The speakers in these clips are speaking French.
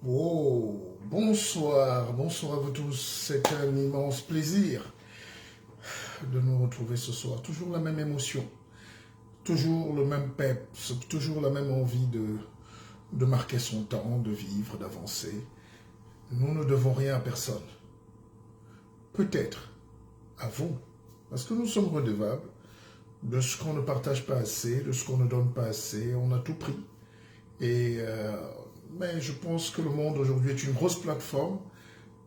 Oh, bonsoir, bonsoir à vous tous. C'est un immense plaisir de nous retrouver ce soir. Toujours la même émotion, toujours le même peps, toujours la même envie de marquer son temps, de vivre, d'avancer. Nous ne devons rien à personne. Peut-être à vous, parce que nous sommes redevables de ce qu'on ne partage pas assez, de ce qu'on ne donne pas assez. On a tout pris. Mais je pense que le monde aujourd'hui est une grosse plateforme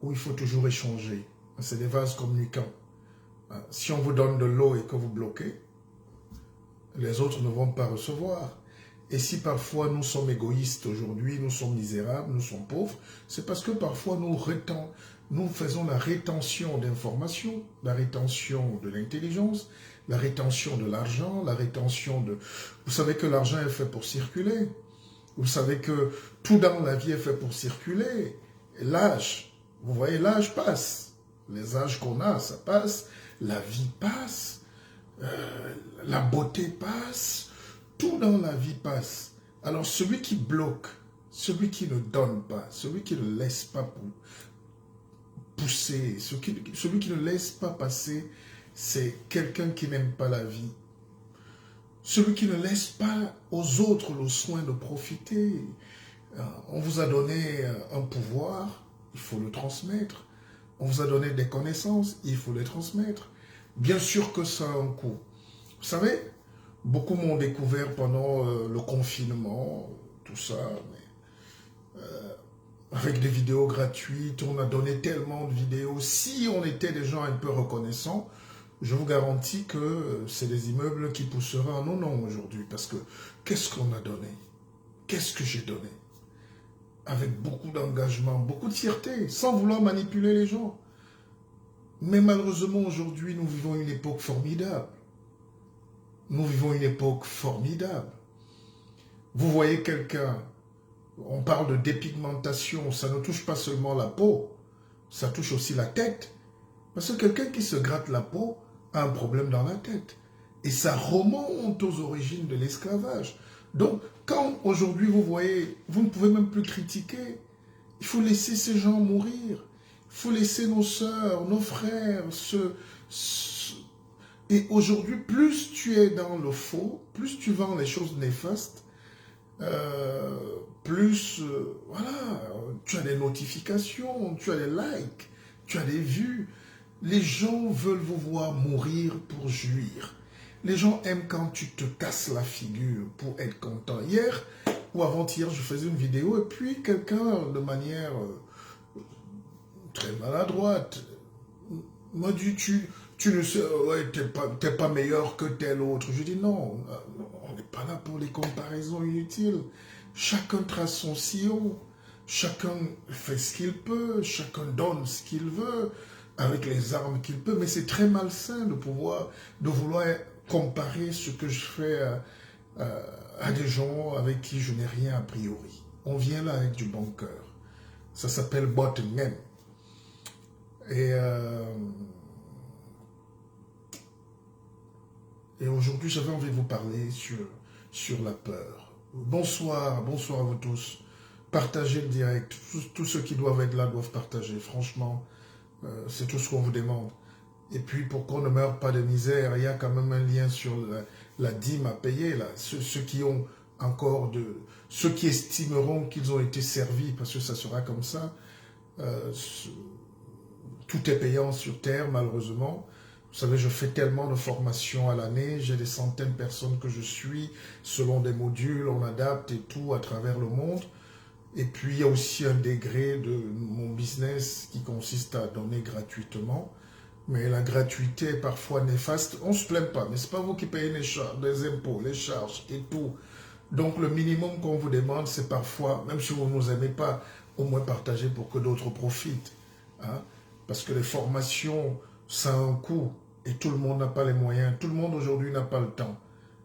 où il faut toujours échanger. C'est des vases communicants. Si on vous donne de l'eau et que vous bloquez, les autres ne vont pas recevoir. Et si parfois nous sommes égoïstes aujourd'hui, nous sommes misérables, nous sommes pauvres, c'est parce que parfois nous faisons la rétention d'informations, la rétention de l'intelligence, la rétention de l'argent, la rétention de... Vous savez que l'argent est fait pour circuler. Vous savez que tout dans la vie est fait pour circuler. L'âge, vous voyez, l'âge passe. Les âges qu'on a, ça passe. La vie passe. La beauté passe. Tout dans la vie passe. Alors celui qui bloque, celui qui ne donne pas, celui qui ne laisse pas pousser, celui qui ne laisse pas passer, c'est quelqu'un qui n'aime pas la vie. Celui qui ne laisse pas aux autres le soin de profiter. On vous a donné un pouvoir, il faut le transmettre. On vous a donné des connaissances, il faut les transmettre. Bien sûr que ça a un coût. Vous savez, beaucoup m'ont découvert pendant le confinement, tout ça, mais, avec des vidéos gratuites, on a donné tellement de vidéos. Si on était des gens un peu reconnaissants, je vous garantis que c'est des immeubles qui pousseraient en nos noms aujourd'hui. Parce que qu'est-ce qu'on a donné? Qu'est-ce que j'ai donné? Avec beaucoup d'engagement, beaucoup de fierté, sans vouloir manipuler les gens. Mais malheureusement, aujourd'hui, nous vivons une époque formidable. Nous vivons une époque formidable. Vous voyez quelqu'un, on parle de dépigmentation, ça ne touche pas seulement la peau, ça touche aussi la tête. Parce que quelqu'un qui se gratte la peau a un problème dans la tête. Et ça remonte aux origines de l'esclavage. Donc, quand aujourd'hui vous voyez, vous ne pouvez même plus critiquer. Il faut laisser ces gens mourir. Il faut laisser nos sœurs, nos frères Et aujourd'hui, plus tu es dans le faux, plus tu vends les choses néfastes, plus, voilà, tu as des notifications, tu as des likes, tu as des vues. Les gens veulent vous voir mourir pour jouir. Les gens aiment quand tu te casses la figure pour être content. Hier ou avant-hier, je faisais une vidéo et puis quelqu'un, de manière très maladroite, m'a dit, tu ne sais, ouais, t'es pas meilleur que tel autre. Je dis non, on n'est pas là pour les comparaisons inutiles. Chacun trace son sillon, chacun fait ce qu'il peut, chacun donne ce qu'il veut, avec les armes qu'il peut, mais c'est très malsain de vouloir comparer ce que je fais à des gens avec qui je n'ai rien a priori. On vient là avec du bon cœur. Ça s'appelle Bottengen. Et aujourd'hui, j'avais envie de vous parler sur la peur. Bonsoir, bonsoir à vous tous. Partagez le direct. Tous ceux qui doivent être là doivent partager. Franchement, c'est tout ce qu'on vous demande. Et puis, pour qu'on ne meure pas de misère, il y a quand même un lien sur la dîme à payer. Là. Ceux qui ont encore ceux qui estimeront qu'ils ont été servis, parce que ça sera comme ça. Tout est payant sur Terre, malheureusement. Vous savez, je fais tellement de formations à l'année, j'ai des centaines de personnes que je suis, selon des modules, on adapte et tout à travers le monde. Et puis, il y a aussi un degré de mon business qui consiste à donner gratuitement. Mais la gratuité est parfois néfaste. On ne se plaint pas, mais ce n'est pas vous qui payez les impôts, les charges et tout. Donc, le minimum qu'on vous demande, c'est parfois, même si vous ne nous aimez pas, au moins partager pour que d'autres profitent. Hein? Parce que les formations, ça a un coût. Et tout le monde n'a pas les moyens. Tout le monde aujourd'hui n'a pas le temps.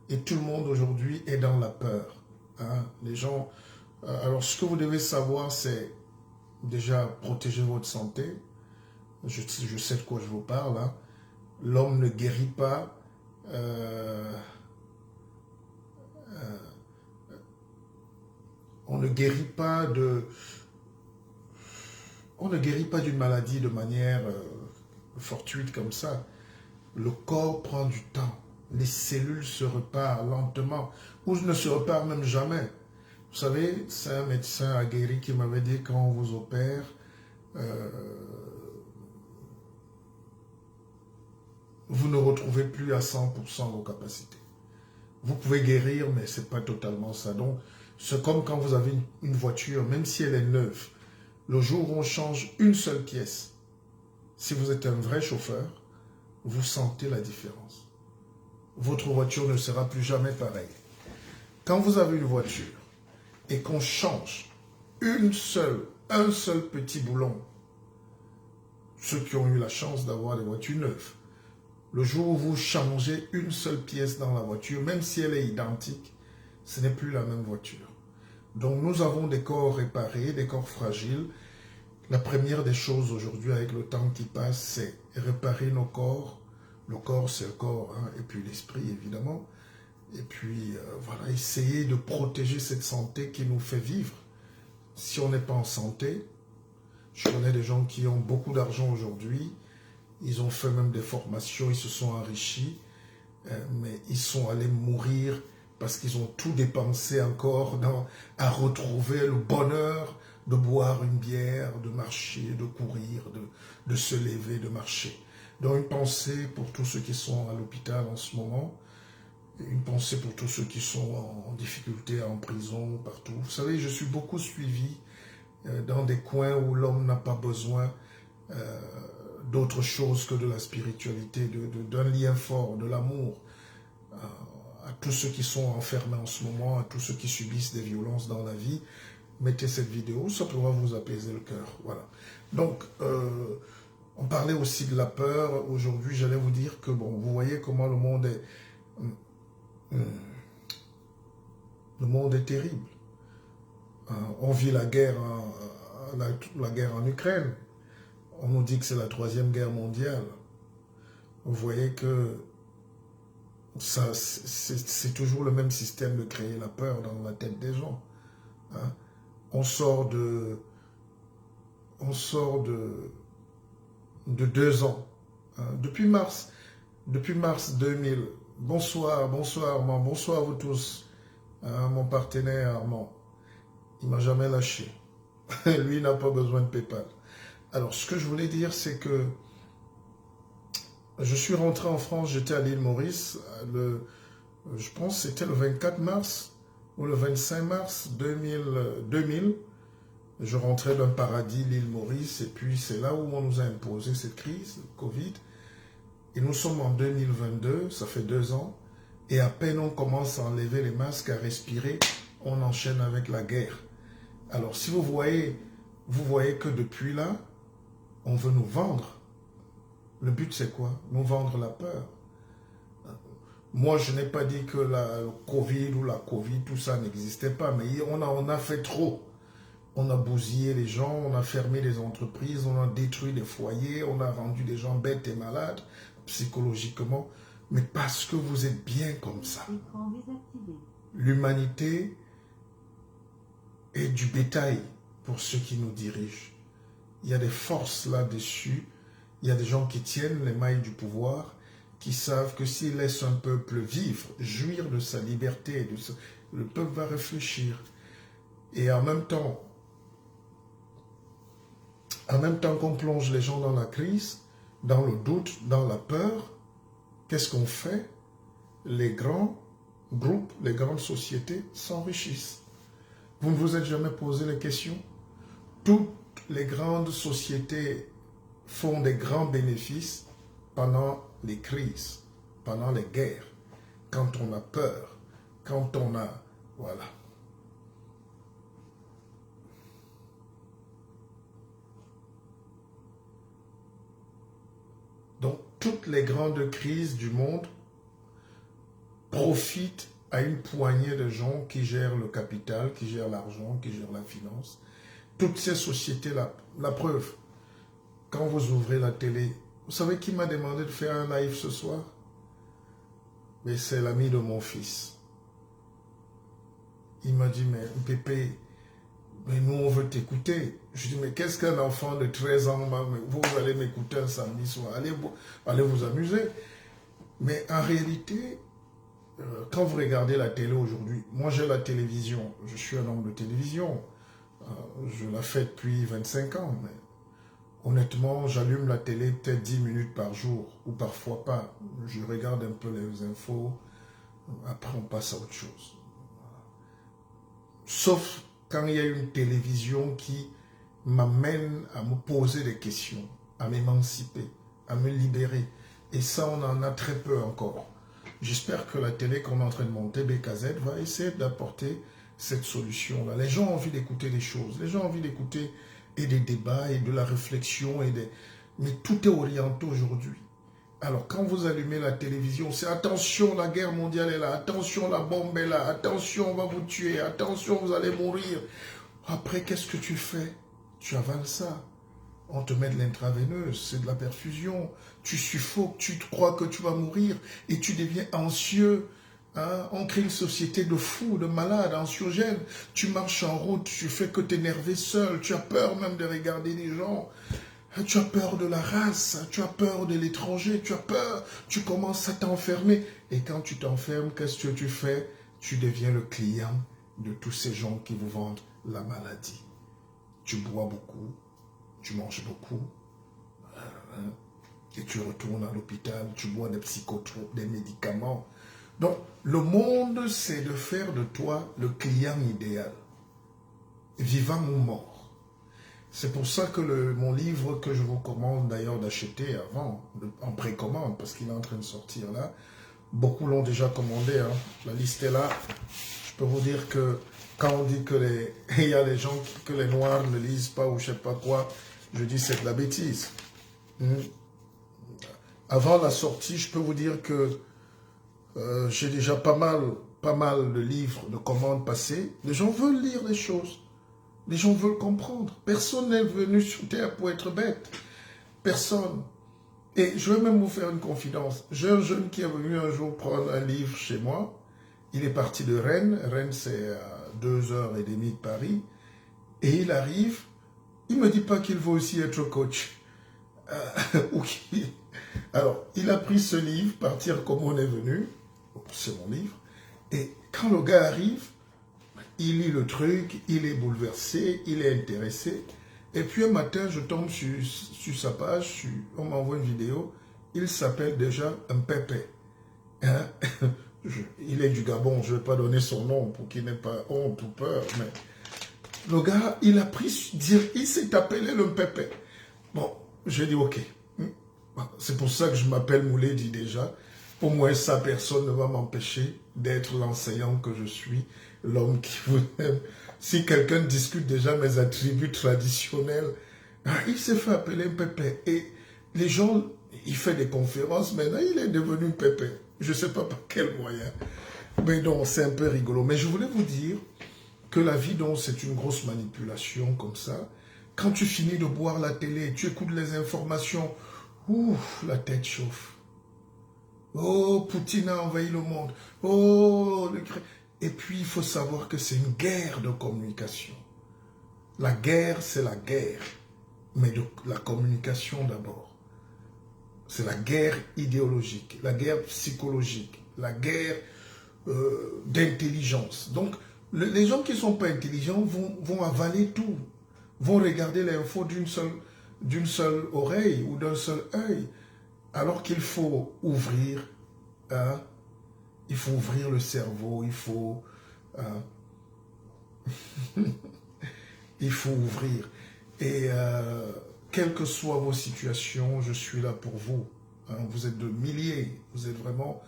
Et tout le monde aujourd'hui est dans la peur. Hein? Les gens... alors, ce que vous devez savoir, c'est déjà protéger votre santé. Je sais de quoi je vous parle. Hein? L'homme ne guérit pas. On ne guérit pas on ne guérit pas d'une maladie de manière fortuite comme ça. Le corps prend du temps. Les cellules se reparent lentement, ou ne se reparent même jamais. Vous savez, c'est un médecin aguerri qui m'avait dit quand on vous opère, vous ne retrouvez plus à 100% vos capacités. Vous pouvez guérir, mais ce n'est pas totalement ça. Donc, c'est comme quand vous avez une voiture, même si elle est neuve, le jour où on change une seule pièce, si vous êtes un vrai chauffeur, vous sentez la différence. Votre voiture ne sera plus jamais pareille. Quand vous avez une voiture et qu'on change un seul petit boulon, ceux qui ont eu la chance d'avoir des voitures neuves, le jour où vous changez une seule pièce dans la voiture, même si elle est identique, ce n'est plus la même voiture. Donc nous avons des corps réparés, des corps fragiles. La première des choses aujourd'hui avec le temps qui passe, c'est réparer nos corps. Le corps, c'est le corps, hein, et puis l'esprit, évidemment. Et puis, voilà, essayer de protéger cette santé qui nous fait vivre. Si on n'est pas en santé, je connais des gens qui ont beaucoup d'argent aujourd'hui, ils ont fait même des formations, ils se sont enrichis, mais ils sont allés mourir parce qu'ils ont tout dépensé encore à retrouver le bonheur de boire une bière, de marcher, de courir, de se lever, de marcher. Donc une pensée pour tous ceux qui sont à l'hôpital en ce moment, une pensée pour tous ceux qui sont en difficulté, en prison, partout. Vous savez, je suis beaucoup suivi dans des coins où l'homme n'a pas besoin d'autre chose que de la spiritualité, d'un lien fort, de l'amour, à tous ceux qui sont enfermés en ce moment, à tous ceux qui subissent des violences dans la vie. Mettez cette vidéo, ça pourra vous apaiser le cœur. Voilà. Donc, on parlait aussi de la peur. Aujourd'hui, j'allais vous dire que, bon, vous voyez comment le monde est... Le monde est terrible. On vit la guerre en Ukraine. On nous dit que c'est la 3e guerre mondiale. Vous voyez que c'est toujours le même système de créer la peur dans la tête des gens. Hein? On sort de 2 ans. Hein? Depuis mars 2000. Bonsoir Armand, bonsoir à vous tous. Hein, mon partenaire Armand, il ne m'a jamais lâché. Lui, il n'a pas besoin de PayPal. Alors, ce que je voulais dire, c'est que je suis rentré en France, j'étais à l'île Maurice, je pense que c'était le 24 mars ou le 25 mars 2000. Je rentrais d'un paradis, l'île Maurice, et puis c'est là où on nous a imposé cette crise, le Covid. Et nous sommes en 2022, ça fait 2 ans, et à peine on commence à enlever les masques, à respirer, on enchaîne avec la guerre. Alors, si vous voyez que depuis là, on veut nous vendre. Le but, c'est quoi? Nous vendre la peur. Moi, je n'ai pas dit que le Covid ou la Covid, tout ça n'existait pas, mais on a fait trop. On a bousillé les gens, on a fermé les entreprises, on a détruit des foyers, on a rendu des gens bêtes et malades, psychologiquement, mais parce que vous êtes bien comme ça. L'humanité est du bétail pour ceux qui nous dirigent. Il y a des forces là-dessus, il y a des gens qui tiennent les mailles du pouvoir, qui savent que s'ils laissent un peuple vivre, jouir de sa liberté, le peuple va réfléchir. Et en même temps qu'on plonge les gens dans la crise, dans le doute, dans la peur, qu'est-ce qu'on fait? Les grands groupes, les grandes sociétés s'enrichissent. Vous ne vous êtes jamais posé les questions? Toutes les grandes sociétés font des grands bénéfices pendant les crises, pendant les guerres, quand on a peur, quand on a... Voilà. Donc, toutes les grandes crises du monde profitent à une poignée de gens qui gèrent le capital, qui gèrent l'argent, qui gèrent la finance. Toutes ces sociétés, la preuve, quand vous ouvrez la télé, vous savez qui m'a demandé de faire un live ce soir? Mais c'est l'ami de mon fils. Il m'a dit, mais Pépé, Mais nous, on veut t'écouter. Je dis, mais qu'est-ce qu'un enfant de 13 ans, vous allez m'écouter un samedi soir, allez vous amuser. Mais en réalité, quand vous regardez la télé aujourd'hui, moi j'ai la télévision, je suis un homme de télévision, je la fais depuis 25 ans, mais honnêtement, j'allume la télé peut-être 10 minutes par jour, ou parfois pas. Je regarde un peu les infos, après on passe à autre chose. Sauf quand il y a une télévision qui m'amène à me poser des questions, à m'émanciper, à me libérer. Et ça, on en a très peu encore. J'espère que la télé qu'on est en train de monter, BKZ, va essayer d'apporter cette solution-là. Les gens ont envie d'écouter des choses. Les gens ont envie d'écouter et des débats et de la réflexion. Mais tout est orienté aujourd'hui. Alors, quand vous allumez la télévision, c'est attention, la guerre mondiale est là, attention, la bombe est là, attention, on va vous tuer, attention, vous allez mourir. Après, qu'est-ce que tu fais? Tu avales ça. On te met de l'intraveineuse, c'est de la perfusion. Tu suffoques, tu crois que tu vas mourir et tu deviens anxieux. Hein? On crée une société de fous, de malades, anxiogènes. Tu marches en route, tu fais que t'énerver seul. Tu as peur même de regarder les gens. Tu as peur de la race, tu as peur de l'étranger, tu as peur, tu commences à t'enfermer. Et quand tu t'enfermes, qu'est-ce que tu fais? Tu deviens le client de tous ces gens qui vous vendent la maladie. Tu bois beaucoup, tu manges beaucoup, et tu retournes à l'hôpital, tu bois des psychotropes, des médicaments. Donc, le monde, c'est de faire de toi le client idéal, vivant ou mort. C'est pour ça que mon livre que je vous recommande d'ailleurs d'acheter avant, en précommande, parce qu'il est en train de sortir là, beaucoup l'ont déjà commandé, hein. La liste est là. Je peux vous dire que quand on dit que il y a des gens que les Noirs ne lisent pas ou je sais pas quoi, je dis c'est de la bêtise. Avant la sortie, je peux vous dire que j'ai déjà pas mal de livres, de commandes passées. Les gens veulent lire les choses. Les gens veulent comprendre. Personne n'est venu sur Terre pour être bête. Personne. Et je vais même vous faire une confidence. J'ai un jeune qui est venu un jour prendre un livre chez moi. Il est parti de Rennes. Rennes, c'est à 2h30 de Paris. Et il arrive. Il ne me dit pas qu'il veut aussi être coach. Alors, il a pris ce livre, Partir comme on est venu. C'est mon livre. Et quand le gars arrive, il lit le truc, il est bouleversé, il est intéressé. Et puis un matin, je tombe sur sa page, on m'envoie une vidéo. Il s'appelle déjà Mpépé. Hein? Il est du Gabon, je ne vais pas donner son nom pour qu'il n'ait pas honte ou peur. Mais le gars, il a pris dire, il s'est appelé le Mpépé. Bon, j'ai dit ok. C'est pour ça que je m'appelle Mouledi déjà. Au moins, ça, personne ne va m'empêcher d'être l'enseignant que je suis, l'homme qui vous aime. Si quelqu'un discute déjà mes attributs traditionnels, il s'est fait appeler Pépé. Et les gens, il fait des conférences, maintenant il est devenu Pépé. Je ne sais pas par quel moyen. Mais non, c'est un peu rigolo. Mais je voulais vous dire que la vie, donc, c'est une grosse manipulation comme ça. Quand tu finis de boire la télé, tu écoutes les informations, ouf, la tête chauffe. Oh, Poutine a envahi le monde. Oh, et puis il faut savoir que c'est une guerre de communication. La guerre, c'est la guerre. Mais de la communication d'abord. C'est la guerre idéologique, la guerre psychologique, la guerre d'intelligence. Donc, les gens qui ne sont pas intelligents vont avaler tout. Vont regarder l'info d'une seule oreille ou d'un seul œil. Alors qu'il faut ouvrir, hein, il faut ouvrir le cerveau, il faut ouvrir. Et quelles que soient vos situations, je suis là pour vous. Hein, vous êtes de milliers, vous êtes vraiment...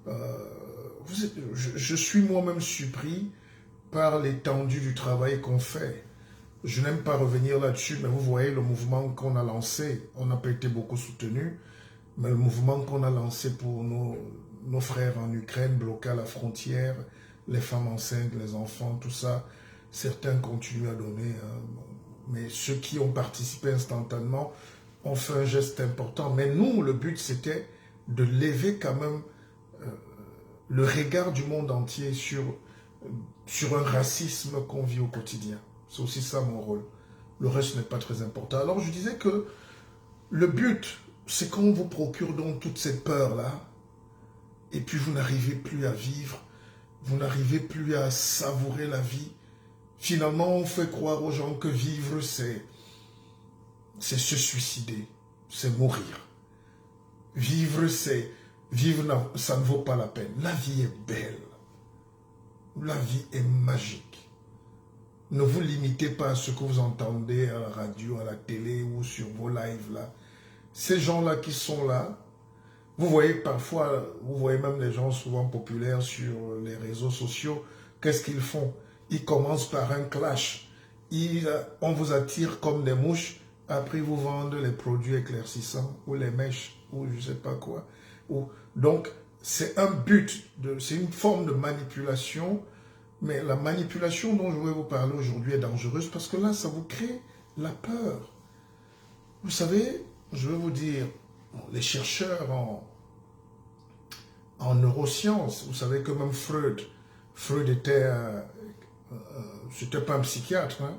je suis moi-même surpris par l'étendue du travail qu'on fait. Je n'aime pas revenir là-dessus, mais vous voyez le mouvement qu'on a lancé, on n'a pas été beaucoup soutenu. Mais le mouvement qu'on a lancé pour nos frères en Ukraine, bloqué à la frontière, les femmes enceintes, les enfants, tout ça, certains continuent à donner. Mais ceux qui ont participé instantanément ont fait un geste important. Mais nous, le but, c'était de lever quand même le regard du monde entier sur un racisme qu'on vit au quotidien. C'est aussi ça mon rôle. Le reste n'est pas très important. Alors je disais que le but, c'est qu'on vous procure donc toute cette peur-là, et puis vous n'arrivez plus à vivre, vous n'arrivez plus à savourer la vie. Finalement, on fait croire aux gens que vivre, c'est se suicider, c'est mourir. Vivre, ça ne vaut pas la peine. La vie est belle. La vie est magique. Ne vous limitez pas à ce que vous entendez à la radio, à la télé ou sur vos lives là. Ces gens-là qui sont là, vous voyez parfois, vous voyez même les gens souvent populaires sur les réseaux sociaux, qu'est-ce qu'ils font? Ils commencent par un clash. On vous attire comme des mouches, après ils vous vendent les produits éclaircissants ou les mèches ou je ne sais pas quoi. Donc, c'est un but, c'est une forme de manipulation, mais la manipulation dont je vais vous parler aujourd'hui est dangereuse parce que là, ça vous crée la peur. Vous savez, je vais vous dire, les chercheurs en neurosciences, vous savez que même Freud était, c'était pas un psychiatre, hein,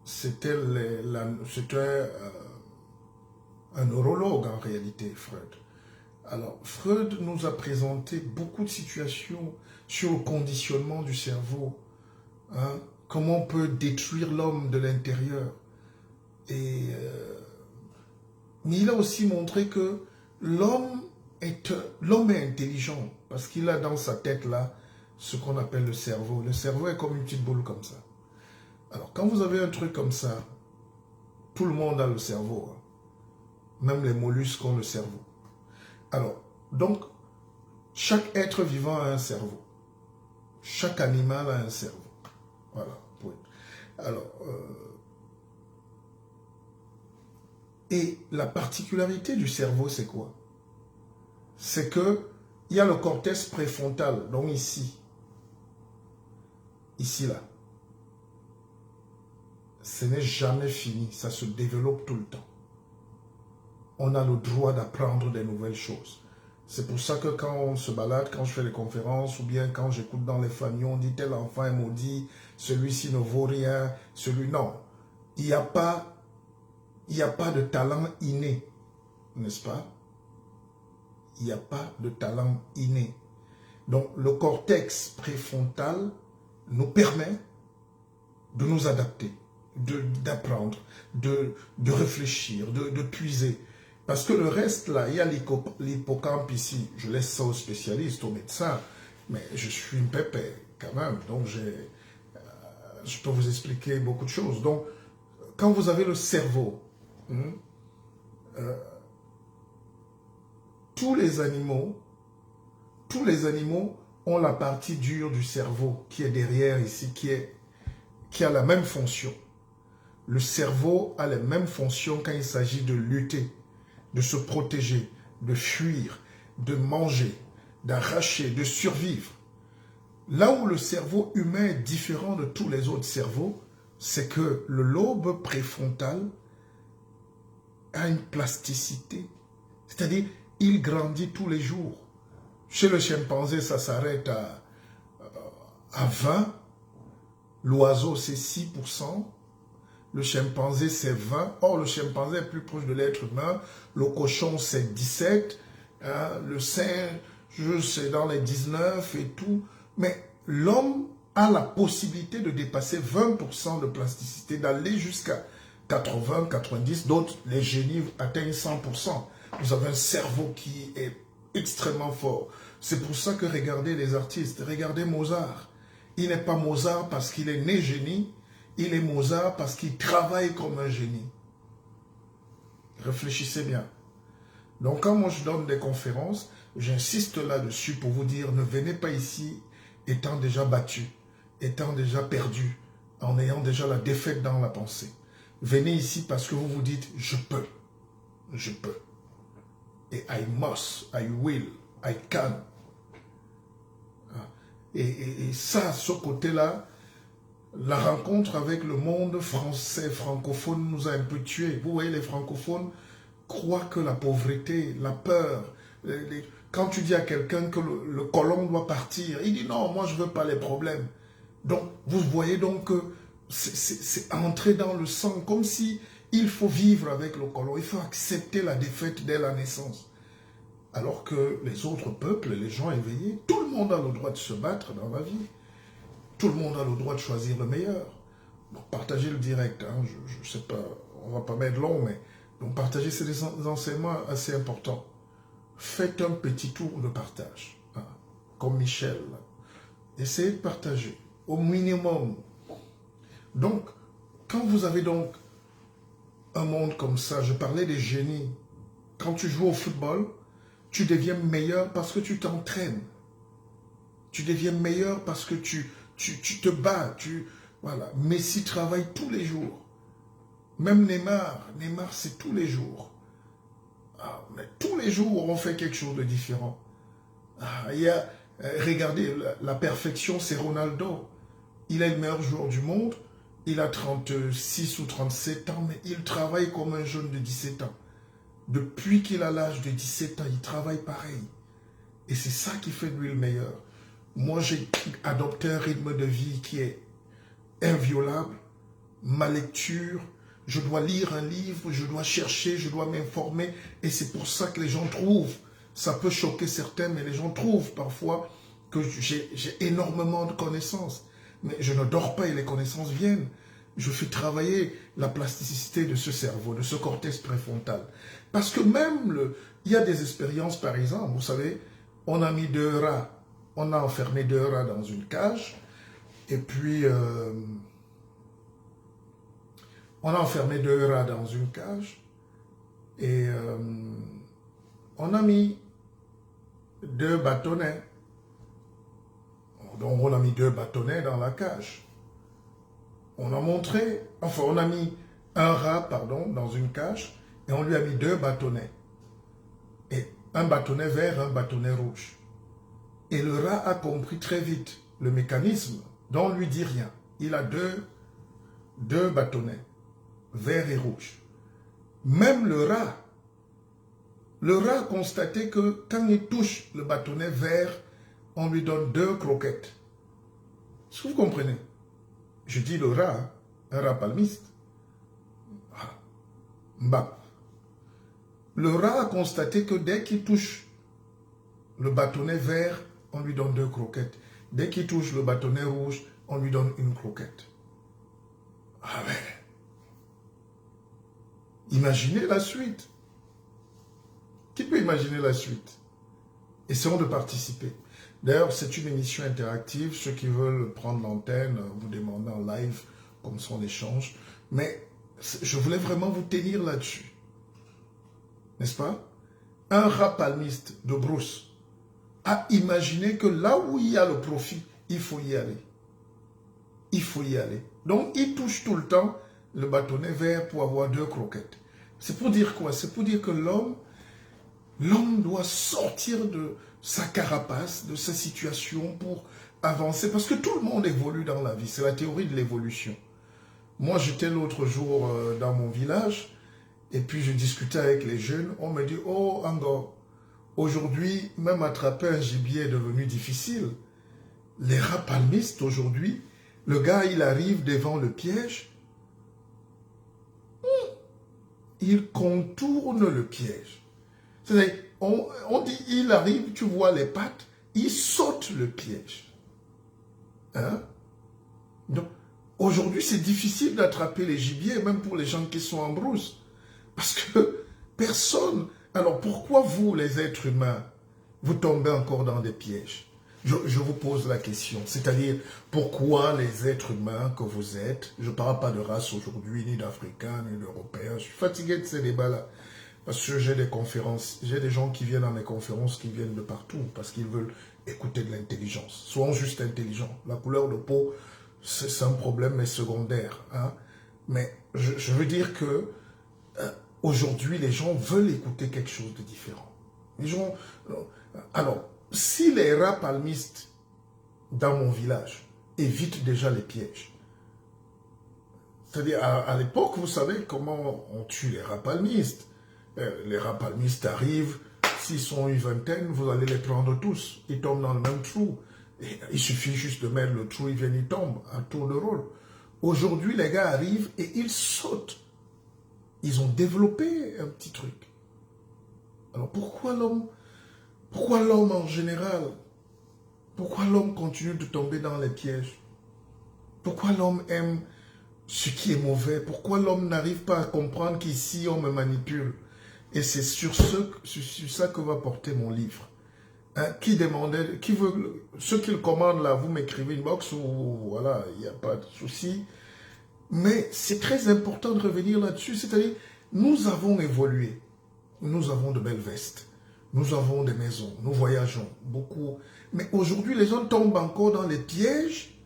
c'était un neurologue en réalité, Freud. Alors, Freud nous a présenté beaucoup de situations sur le conditionnement du cerveau, hein, comment on peut détruire l'homme de l'intérieur. Mais il a aussi montré que l'homme est intelligent parce qu'il a dans sa tête là ce qu'on appelle le cerveau. Le cerveau est comme une petite boule comme ça. Alors, quand vous avez un truc comme ça, tout le monde a le cerveau, hein. Même les mollusques ont le cerveau. Alors, donc, chaque être vivant a un cerveau. Chaque animal a un cerveau. Voilà. Alors, et la particularité du cerveau, c'est quoi? C'est que il y a le cortex préfrontal, donc ici, là. Ce n'est jamais fini, ça se développe tout le temps. On a le droit d'apprendre des nouvelles choses. C'est pour ça que quand on se balade, quand je fais les conférences, ou bien quand j'écoute dans les familles, on dit tel enfant est maudit, celui-ci ne vaut rien, non. Il n'y a pas de talent inné, n'est-ce pas? Il n'y a pas de talent inné. Donc le cortex préfrontal nous permet de nous adapter, d'apprendre, de réfléchir, de puiser. Parce que le reste, là, il y a l'hippocampe ici. Je laisse ça aux spécialistes, aux médecins. Mais je suis une pépère, quand même. Donc, je peux vous expliquer beaucoup de choses. Donc, quand vous avez le cerveau, tous les animaux ont la partie dure du cerveau qui est derrière ici, qui a la même fonction. Le cerveau a les mêmes fonctions quand il s'agit de lutter, de se protéger, de fuir, de manger, d'arracher, de survivre. Là où le cerveau humain est différent de tous les autres cerveaux, c'est que le lobe préfrontal a une plasticité. C'est-à-dire, il grandit tous les jours. Chez le chimpanzé, ça s'arrête à 20. L'oiseau, c'est 6%. Le chimpanzé, c'est 20. Or, le chimpanzé est plus proche de l'être humain. Le cochon, c'est 17. Hein, le singe, c'est dans les 19 et tout. Mais l'homme a la possibilité de dépasser 20% de plasticité, d'aller jusqu'à 80, 90. D'autres, les génies atteignent 100%. Vous avez un cerveau qui est extrêmement fort. C'est pour ça que regardez les artistes. Regardez Mozart. Il n'est pas Mozart parce qu'il est né génie. Il est Mozart parce qu'il travaille comme un génie. Réfléchissez bien. Donc quand moi je donne des conférences, j'insiste là-dessus pour vous dire, ne venez pas ici étant déjà battu, étant déjà perdu, en ayant déjà la défaite dans la pensée. Venez ici parce que vous vous dites, je peux. Et I must, I will, I can. Et ça, ce côté-là, la rencontre avec le monde français, francophone, nous a un peu tués. Vous voyez, les francophones croient que la pauvreté, la peur, quand tu dis à quelqu'un que le colon doit partir, il dit non, moi je ne veux pas les problèmes. Donc, vous voyez donc que c'est entrer dans le sang, comme si il faut vivre avec le colon, il faut accepter la défaite dès la naissance. Alors que les autres peuples, les gens éveillés, tout le monde a le droit de se battre dans la vie. Tout le monde a le droit de choisir le meilleur. Donc, partagez le direct, hein, je ne sais pas, on ne va pas mettre long, mais donc partager, c'est des enseignements assez importants. Faites un petit tour de partage, hein, comme Michel. Essayez de partager, au minimum. Donc, quand vous avez donc un monde comme ça, je parlais des génies, quand tu joues au football, tu deviens meilleur parce que tu t'entraînes. Tu deviens meilleur parce que tu te bats. Voilà. Messi travaille tous les jours. Même Neymar c'est tous les jours. Ah, mais tous les jours, on fait quelque chose de différent. Ah, regardez, la perfection, c'est Ronaldo. Il est le meilleur joueur du monde. Il a 36 ou 37 ans, mais il travaille comme un jeune de 17 ans. Depuis qu'il a l'âge de 17 ans, il travaille pareil. Et c'est ça qui fait de lui le meilleur. Moi, j'ai adopté un rythme de vie qui est inviolable. Ma lecture, je dois lire un livre, je dois chercher, je dois m'informer. Et c'est pour ça que les gens trouvent, ça peut choquer certains, mais les gens trouvent parfois que j'ai énormément de connaissances. Mais je ne dors pas et les connaissances viennent. Je fais travailler la plasticité de ce cerveau, de ce cortex préfrontal. Parce que même, il y a des expériences, par exemple, vous savez, on a mis 2 rats, on a enfermé 2 rats dans une cage, et puis on a enfermé 2 rats dans une cage, et on a mis 2 bâtonnets. Donc on a mis 2 bâtonnets dans la cage. On a montré, enfin on a mis un rat, pardon, dans une cage, et on lui a mis 2 bâtonnets. Et un bâtonnet vert, un bâtonnet rouge. Et le rat a compris très vite le mécanisme, dont on ne lui dit rien. Il a deux bâtonnets, vert et rouge. Même le rat a constaté que quand il touche le bâtonnet vert, on lui donne 2 croquettes. Est-ce que vous comprenez? Je dis le rat, hein, un rat palmiste. Bah. Le rat a constaté que dès qu'il touche le bâtonnet vert, on lui donne 2 croquettes. Dès qu'il touche le bâtonnet rouge, on lui donne 1 croquette. Ah ouais. Imaginez la suite. Qui peut imaginer la suite? Essayons de participer. D'ailleurs, c'est une émission interactive. Ceux qui veulent prendre l'antenne, vous demandez en live, comme ça on échange. Mais je voulais vraiment vous tenir là-dessus. N'est-ce pas? Un rat palmiste de Bruce a imaginé que là où il y a le profit, il faut y aller. Il faut y aller. Donc, il touche tout le temps le bâtonnet vert pour avoir 2 croquettes. C'est pour dire quoi? C'est pour dire que l'homme doit sortir de sa carapace, de sa situation pour avancer. Parce que tout le monde évolue dans la vie. C'est la théorie de l'évolution. Moi, j'étais l'autre jour dans mon village et puis je discutais avec les jeunes. On me dit, oh, Ango, aujourd'hui, même attraper un gibier est devenu difficile. Les rats palmistes, aujourd'hui, le gars, il arrive devant le piège. Il contourne le piège. C'est-à-dire, on dit, il arrive, tu vois les pattes, il saute le piège. Hein? Donc, aujourd'hui, c'est difficile d'attraper les gibiers, même pour les gens qui sont en brousse. Parce que personne... Alors, pourquoi vous, les êtres humains, vous tombez encore dans des pièges? Je vous pose la question. C'est-à-dire, pourquoi les êtres humains que vous êtes, je ne parle pas de race aujourd'hui, ni d'Africains, ni d'Européens, je suis fatigué de ces débats-là. Parce que j'ai des conférences, j'ai des gens qui viennent à mes conférences, qui viennent de partout, parce qu'ils veulent écouter de l'intelligence. Soyons juste intelligents. La couleur de peau, c'est un problème, mais secondaire. Hein? Mais je veux dire que aujourd'hui, les gens veulent écouter quelque chose de différent. Les gens, alors, si les rats palmistes dans mon village évitent déjà les pièges, c'est-à-dire à l'époque, vous savez comment on tue les rats palmistes. Les rats palmistes arrivent, s'ils sont une vingtaine, vous allez les prendre tous. Ils tombent dans le même trou. Et il suffit juste de mettre le trou, ils viennent, ils tombent, à tour de rôle. Aujourd'hui, les gars arrivent et ils sautent. Ils ont développé un petit truc. Alors pourquoi l'homme en général, pourquoi l'homme continue de tomber dans les pièges? Pourquoi l'homme aime ce qui est mauvais? Pourquoi l'homme n'arrive pas à comprendre qu'ici on me manipule? Et c'est sur ça que va porter mon livre. Hein, ceux qui le commandent là, vous m'écrivez une box ou voilà, il n'y a pas de souci. Mais c'est très important de revenir là-dessus, c'est-à-dire, nous avons évolué, nous avons de belles vestes, nous avons des maisons, nous voyageons beaucoup. Mais aujourd'hui, les gens tombent encore dans les pièges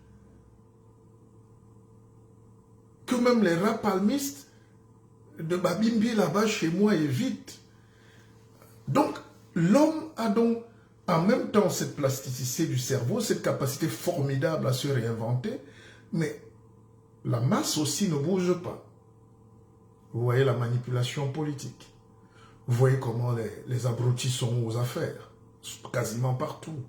que même les rats palmistes de Babimbi là-bas chez moi évitent. Donc, l'homme a donc en même temps cette plasticité du cerveau, cette capacité formidable à se réinventer, mais la masse aussi ne bouge pas. Vous voyez la manipulation politique. Vous voyez comment les abrutis sont aux affaires, quasiment partout.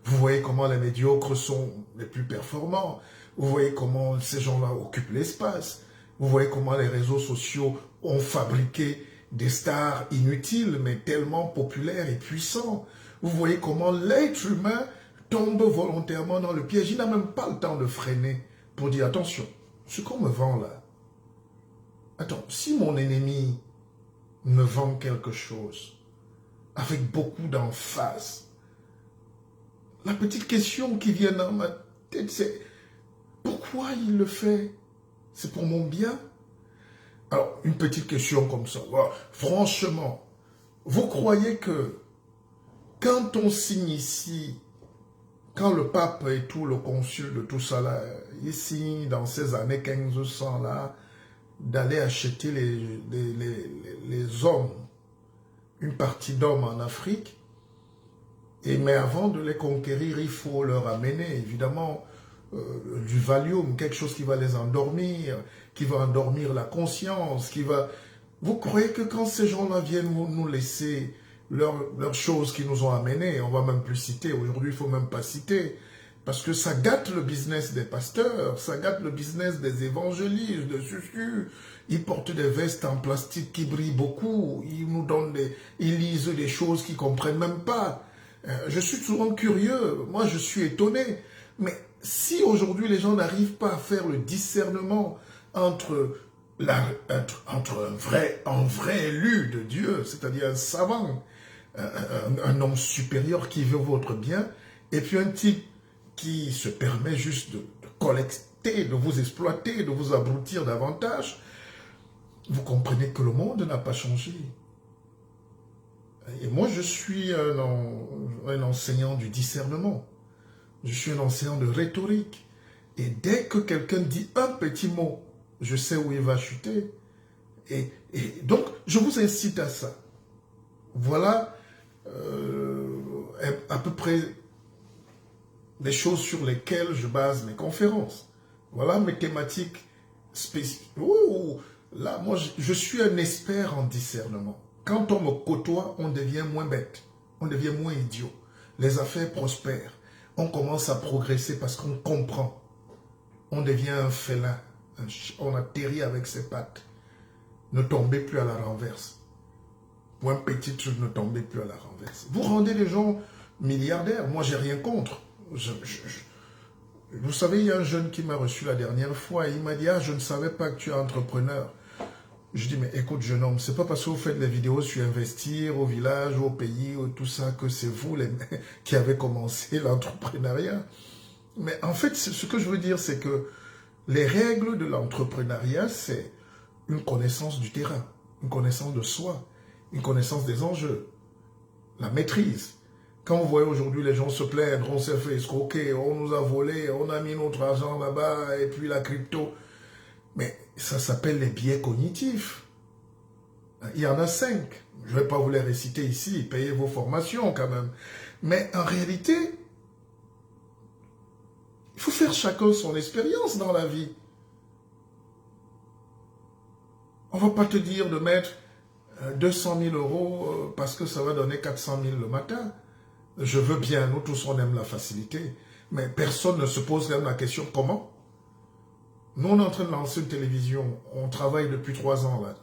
Vous voyez comment les médiocres sont les plus performants. Vous voyez comment ces gens-là occupent l'espace. Vous voyez comment les réseaux sociaux ont fabriqué des stars inutiles, mais tellement populaires et puissants. Vous voyez comment l'être humain tombe volontairement dans le piège. Il n'a même pas le temps de freiner pour dire attention, ce qu'on me vend là. Attends, si mon ennemi me vend quelque chose avec beaucoup d'emphase, la petite question qui vient dans ma tête, c'est pourquoi il le fait? C'est pour mon bien? Alors, une petite question comme ça. Voilà. Franchement, vous croyez que quand on signe ici, quand le pape et tout, le consul de tout ça là, il signe dans ces années 1500 là, d'aller acheter les hommes, une partie d'hommes en Afrique, mais avant de les conquérir, il faut leur amener évidemment du Valium, quelque chose qui va les endormir, qui va endormir la conscience, qui va... Vous croyez que quand ces gens-là viennent nous laisser leurs choses qui nous ont amenés, on ne va même plus citer, aujourd'hui il ne faut même pas citer, parce que ça gâte le business des pasteurs, ça gâte le business des évangélistes, de ceux. Ils portent des vestes en plastique qui brillent beaucoup, ils nous donnent ils lisent des choses qu'ils ne comprennent même pas. Je suis souvent curieux, moi je suis étonné, mais si aujourd'hui les gens n'arrivent pas à faire le discernement entre un vrai élu de Dieu, c'est-à-dire un savant, un homme supérieur qui veut votre bien, et puis un type qui se permet juste de collecter, de vous exploiter, de vous abrutir davantage, vous comprenez que le monde n'a pas changé. Et moi, je suis un enseignant du discernement. Je suis un enseignant de rhétorique. Et dès que quelqu'un dit un petit mot, je sais où il va chuter. Et donc, je vous incite à ça. Voilà à peu près des choses sur lesquelles je base mes conférences. Voilà mes thématiques spécifiques. Là, moi, je suis un expert en discernement. Quand on me côtoie, on devient moins bête. On devient moins idiot. Les affaires prospèrent. On commence à progresser parce qu'on comprend. On devient un félin. On atterrit avec ses pattes. Ne tombez plus à la renverse. Pour un petit truc, ne tombez plus à la renverse. Vous rendez les gens milliardaires. Moi, j'ai rien contre. Vous savez, il y a un jeune qui m'a reçu la dernière fois et il m'a dit « Ah, je ne savais pas que tu es entrepreneur. » Je dis « Mais écoute, jeune homme, c'est pas parce que vous faites des vidéos sur investir au village, au pays, ou tout ça, que c'est vous qui avez commencé l'entrepreneuriat. » Mais en fait, ce que je veux dire, c'est que les règles de l'entrepreneuriat, c'est une connaissance du terrain, une connaissance de soi, une connaissance des enjeux, la maîtrise. Quand vous voyez aujourd'hui les gens se plaindre, on s'est fait escroquer, on nous a volé, on a mis notre argent là-bas, et puis la crypto. Mais ça s'appelle les biais cognitifs. Il y en a 5. Je ne vais pas vous les réciter ici, payez vos formations quand même. Mais en réalité, il faut faire chacun son expérience dans la vie. On ne va pas te dire de mettre 200 000 € parce que ça va donner 400 000 le matin. Je veux bien, nous tous on aime la facilité, mais personne ne se pose même la question comment. Nous, on est en train de lancer une télévision. On travaille depuis 3 ans, là.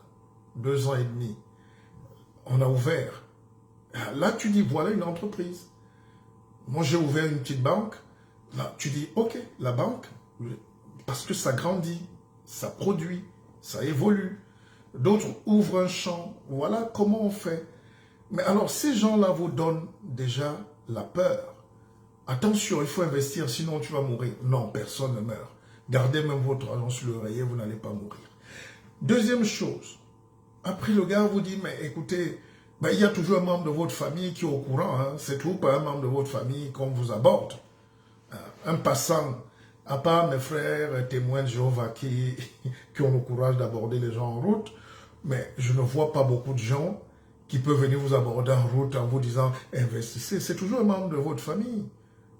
2 ans et demi. On a ouvert. Là, tu dis, voilà une entreprise. Moi, j'ai ouvert une petite banque. Là, tu dis, ok, la banque, parce que ça grandit, ça produit, ça évolue. D'autres ouvrent un champ. Voilà comment on fait. Mais alors, ces gens-là vous donnent déjà la peur. Attention, il faut investir, sinon tu vas mourir. Non, personne ne meurt. Gardez même votre argent sur l'oreiller, vous n'allez pas mourir. Deuxième chose, après le gars vous dit, mais écoutez, il y a toujours un membre de votre famille qui est au courant. Hein, c'est toujours pas un membre de votre famille qu'on vous aborde. Un passant, à part mes frères témoins de Jéhovah qui ont le courage d'aborder les gens en route, mais je ne vois pas beaucoup de gens qui peuvent venir vous aborder en route en vous disant, investissez. C'est toujours un membre de votre famille.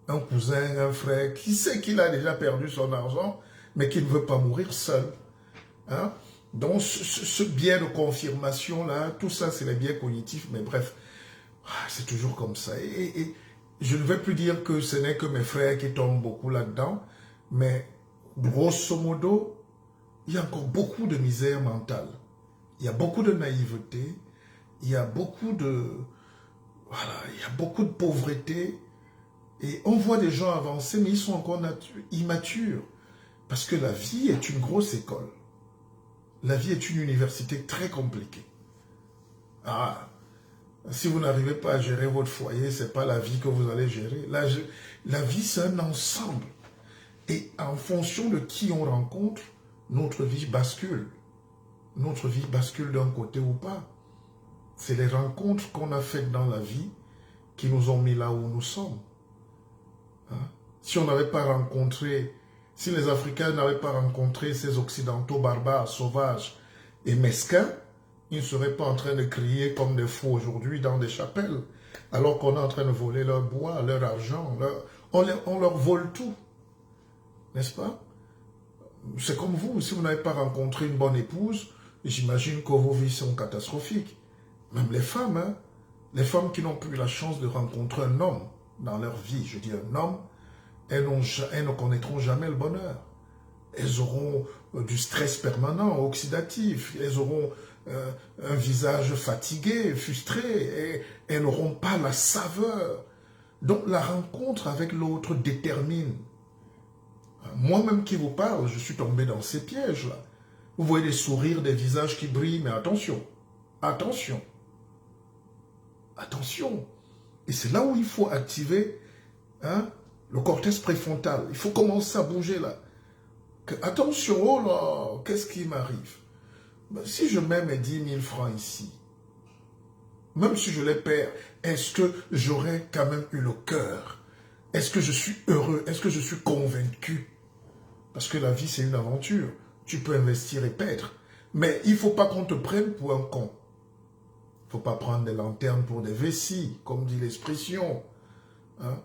Un cousin, un frère, qui sait qu'il a déjà perdu son argent, mais qui ne veut pas mourir seul. Hein? Donc, ce biais de confirmation-là, tout ça, c'est les biais cognitifs, mais bref, c'est toujours comme ça. Et je ne vais plus dire que ce n'est que mes frères qui tombent beaucoup là-dedans, mais grosso modo, il y a encore beaucoup de misère mentale. Il y a beaucoup de naïveté, il y a beaucoup de... Voilà, il y a beaucoup de pauvreté. Et on voit des gens avancer, mais ils sont encore immatures. Parce que la vie est une grosse école. La vie est une université très compliquée. Ah, si vous n'arrivez pas à gérer votre foyer, ce n'est pas la vie que vous allez gérer. La vie, c'est un ensemble. Et en fonction de qui on rencontre, notre vie bascule. Notre vie bascule d'un côté ou pas. C'est les rencontres qu'on a faites dans la vie qui nous ont mis là où nous sommes. Hein? Si on n'avait pas rencontré, si les Africains n'avaient pas rencontré ces Occidentaux barbares, sauvages et mesquins, ils ne seraient pas en train de crier comme des fous aujourd'hui dans des chapelles, alors qu'on est en train de voler leur bois, leur argent, on leur vole tout. N'est-ce pas? C'est comme vous, si vous n'avez pas rencontré une bonne épouse, j'imagine que vos vies sont catastrophiques. Même les femmes, hein? Les femmes qui n'ont plus la chance de rencontrer un homme dans leur vie, je dis un homme, elles ne connaîtront jamais le bonheur. Elles auront du stress permanent, oxydatif, elles auront un visage fatigué, frustré, et elles n'auront pas la saveur. Donc la rencontre avec l'autre détermine. Moi-même qui vous parle, je suis tombé dans ces pièges-là. Vous voyez des sourires, des visages qui brillent, mais attention, attention, attention. Et c'est là où il faut activer le cortex préfrontal. Il faut commencer à bouger là. Attention, oh là, qu'est-ce qui m'arrive? Si je mets mes 10 000 francs ici, même si je les perds, est-ce que j'aurais quand même eu le cœur? Est-ce que je suis heureux? Est-ce que je suis convaincu? Parce que la vie, c'est une aventure. Tu peux investir et perdre. Mais il ne faut pas qu'on te prenne pour un con. Il ne faut pas prendre des lanternes pour des vessies, comme dit l'expression. Hein?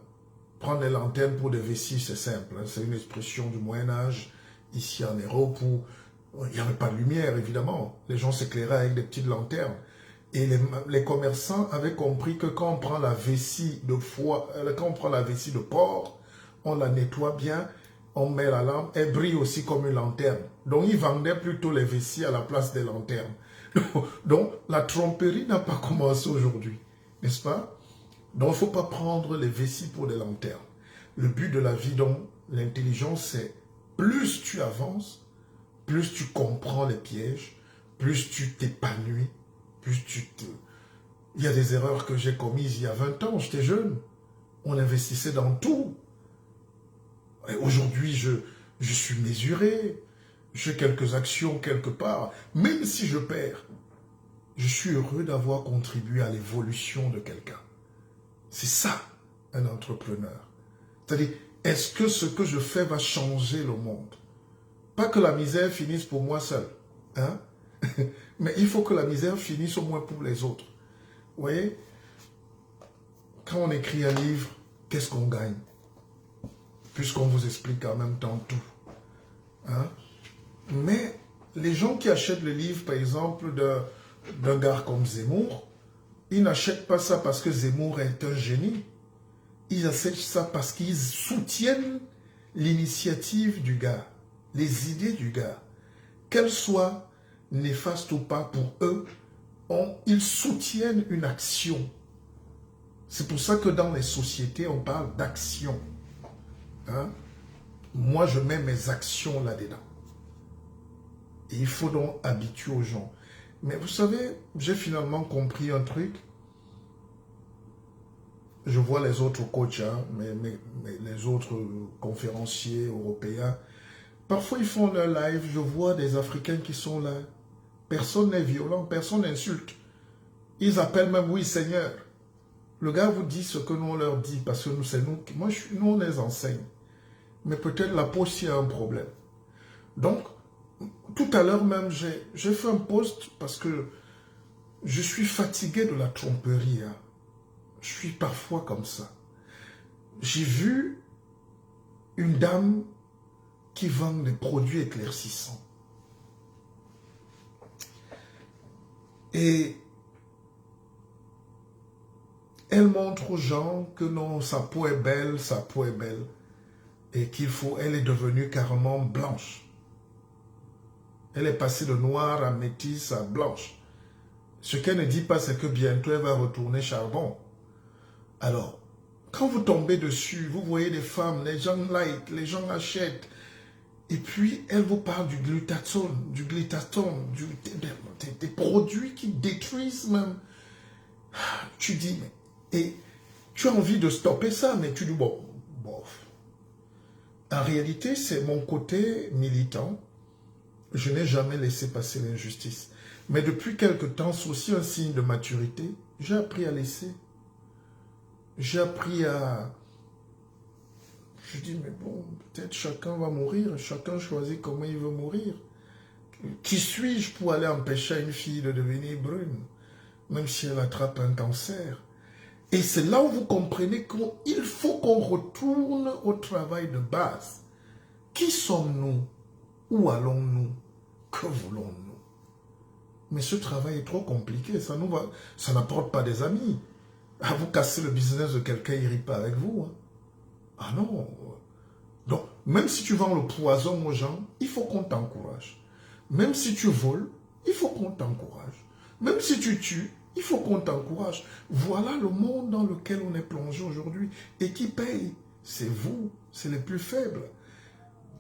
Prendre des lanternes pour des vessies, c'est simple. Hein? C'est une expression du Moyen-Âge, ici en Europe, où il n'y avait pas de lumière, évidemment. Les gens s'éclairaient avec des petites lanternes. Et les commerçants avaient compris que quand on prend la vessie de foie, quand on prend la vessie de porc, on la nettoie bien, on met la lampe, elle brille aussi comme une lanterne. Donc ils vendaient plutôt les vessies à la place des lanternes. Donc la tromperie n'a pas commencé aujourd'hui, n'est-ce pas? Donc il ne faut pas prendre les vessies pour des lanternes. Le but de la vie, donc, l'intelligence, c'est plus tu avances, plus tu comprends les pièges, plus tu t'épanouis, plus tu te... Il y a des erreurs que j'ai commises il y a 20 ans, j'étais jeune. On investissait dans tout. Aujourd'hui, je suis mesuré. J'ai quelques actions quelque part. Même si je perds, je suis heureux d'avoir contribué à l'évolution de quelqu'un. C'est ça, un entrepreneur. C'est-à-dire, est-ce que ce que je fais va changer le monde? Pas que la misère finisse pour moi seul. Hein? Mais il faut que la misère finisse au moins pour les autres. Vous voyez? Quand on écrit un livre, qu'est-ce qu'on gagne? Puisqu'on vous explique en même temps tout. Hein? Mais les gens qui achètent le livre, par exemple, d'un gars comme Zemmour, ils n'achètent pas ça parce que Zemmour est un génie. Ils achètent ça parce qu'ils soutiennent l'initiative du gars. les idées du gars, qu'elles soient néfastes ou pas pour eux, ils soutiennent une action. C'est pour ça que dans les sociétés, on parle d'action. Hein? Moi, je mets mes actions là-dedans. Et il faut donc habituer aux gens. Mais vous savez, j'ai finalement compris un truc. Je vois les autres coachs, hein, mais les autres conférenciers européens. Parfois, ils font leur live. Je vois des Africains qui sont là. Personne n'est violent, personne n'insulte. Ils appellent même, oui, Seigneur. Le gars vous dit ce que nous, on leur dit, parce que c'est nous, nous, on les enseigne. Mais peut-être la poste, il y a un problème. Donc, tout à l'heure même, j'ai fait un post parce que je suis fatigué de la tromperie. Hein. Je suis parfois comme ça. J'ai vu une dame qui vend des produits éclaircissants. Et elle montre aux gens que non, sa peau est belle, et elle est devenue carrément blanche. Elle est passée de noire à métisse à blanche. Ce qu'elle ne dit pas, c'est que bientôt elle va retourner charbon. Alors, quand vous tombez dessus, vous voyez des femmes, les gens like, les gens achètent, et puis elle vous parle du glutathione, des produits qui détruisent même. Tu dis, et tu as envie de stopper ça, mais tu dis, bon. En réalité, c'est mon côté militant. Je n'ai jamais laissé passer l'injustice. Mais depuis quelque temps, c'est aussi un signe de maturité. J'ai appris à laisser. J'ai appris à... Je dis, mais bon, peut-être chacun va mourir. Chacun choisit comment il veut mourir. Qui suis-je pour aller empêcher une fille de devenir brune, même si elle attrape un cancer? Et c'est là où vous comprenez qu'il faut qu'on retourne au travail de base. Qui sommes-nous? Où allons-nous? Que voulons-nous? Mais ce travail est trop compliqué. Ça n'apporte pas des amis. Ah, vous cassez le business de quelqu'un, il ne rit pas avec vous. Hein. Ah non. Donc, même si tu vends le poison aux gens, il faut qu'on t'encourage. Même si tu voles, il faut qu'on t'encourage. Même si tu tues, il faut qu'on t'encourage. Voilà le monde dans lequel on est plongé aujourd'hui. Et qui paye? C'est vous, c'est les plus faibles.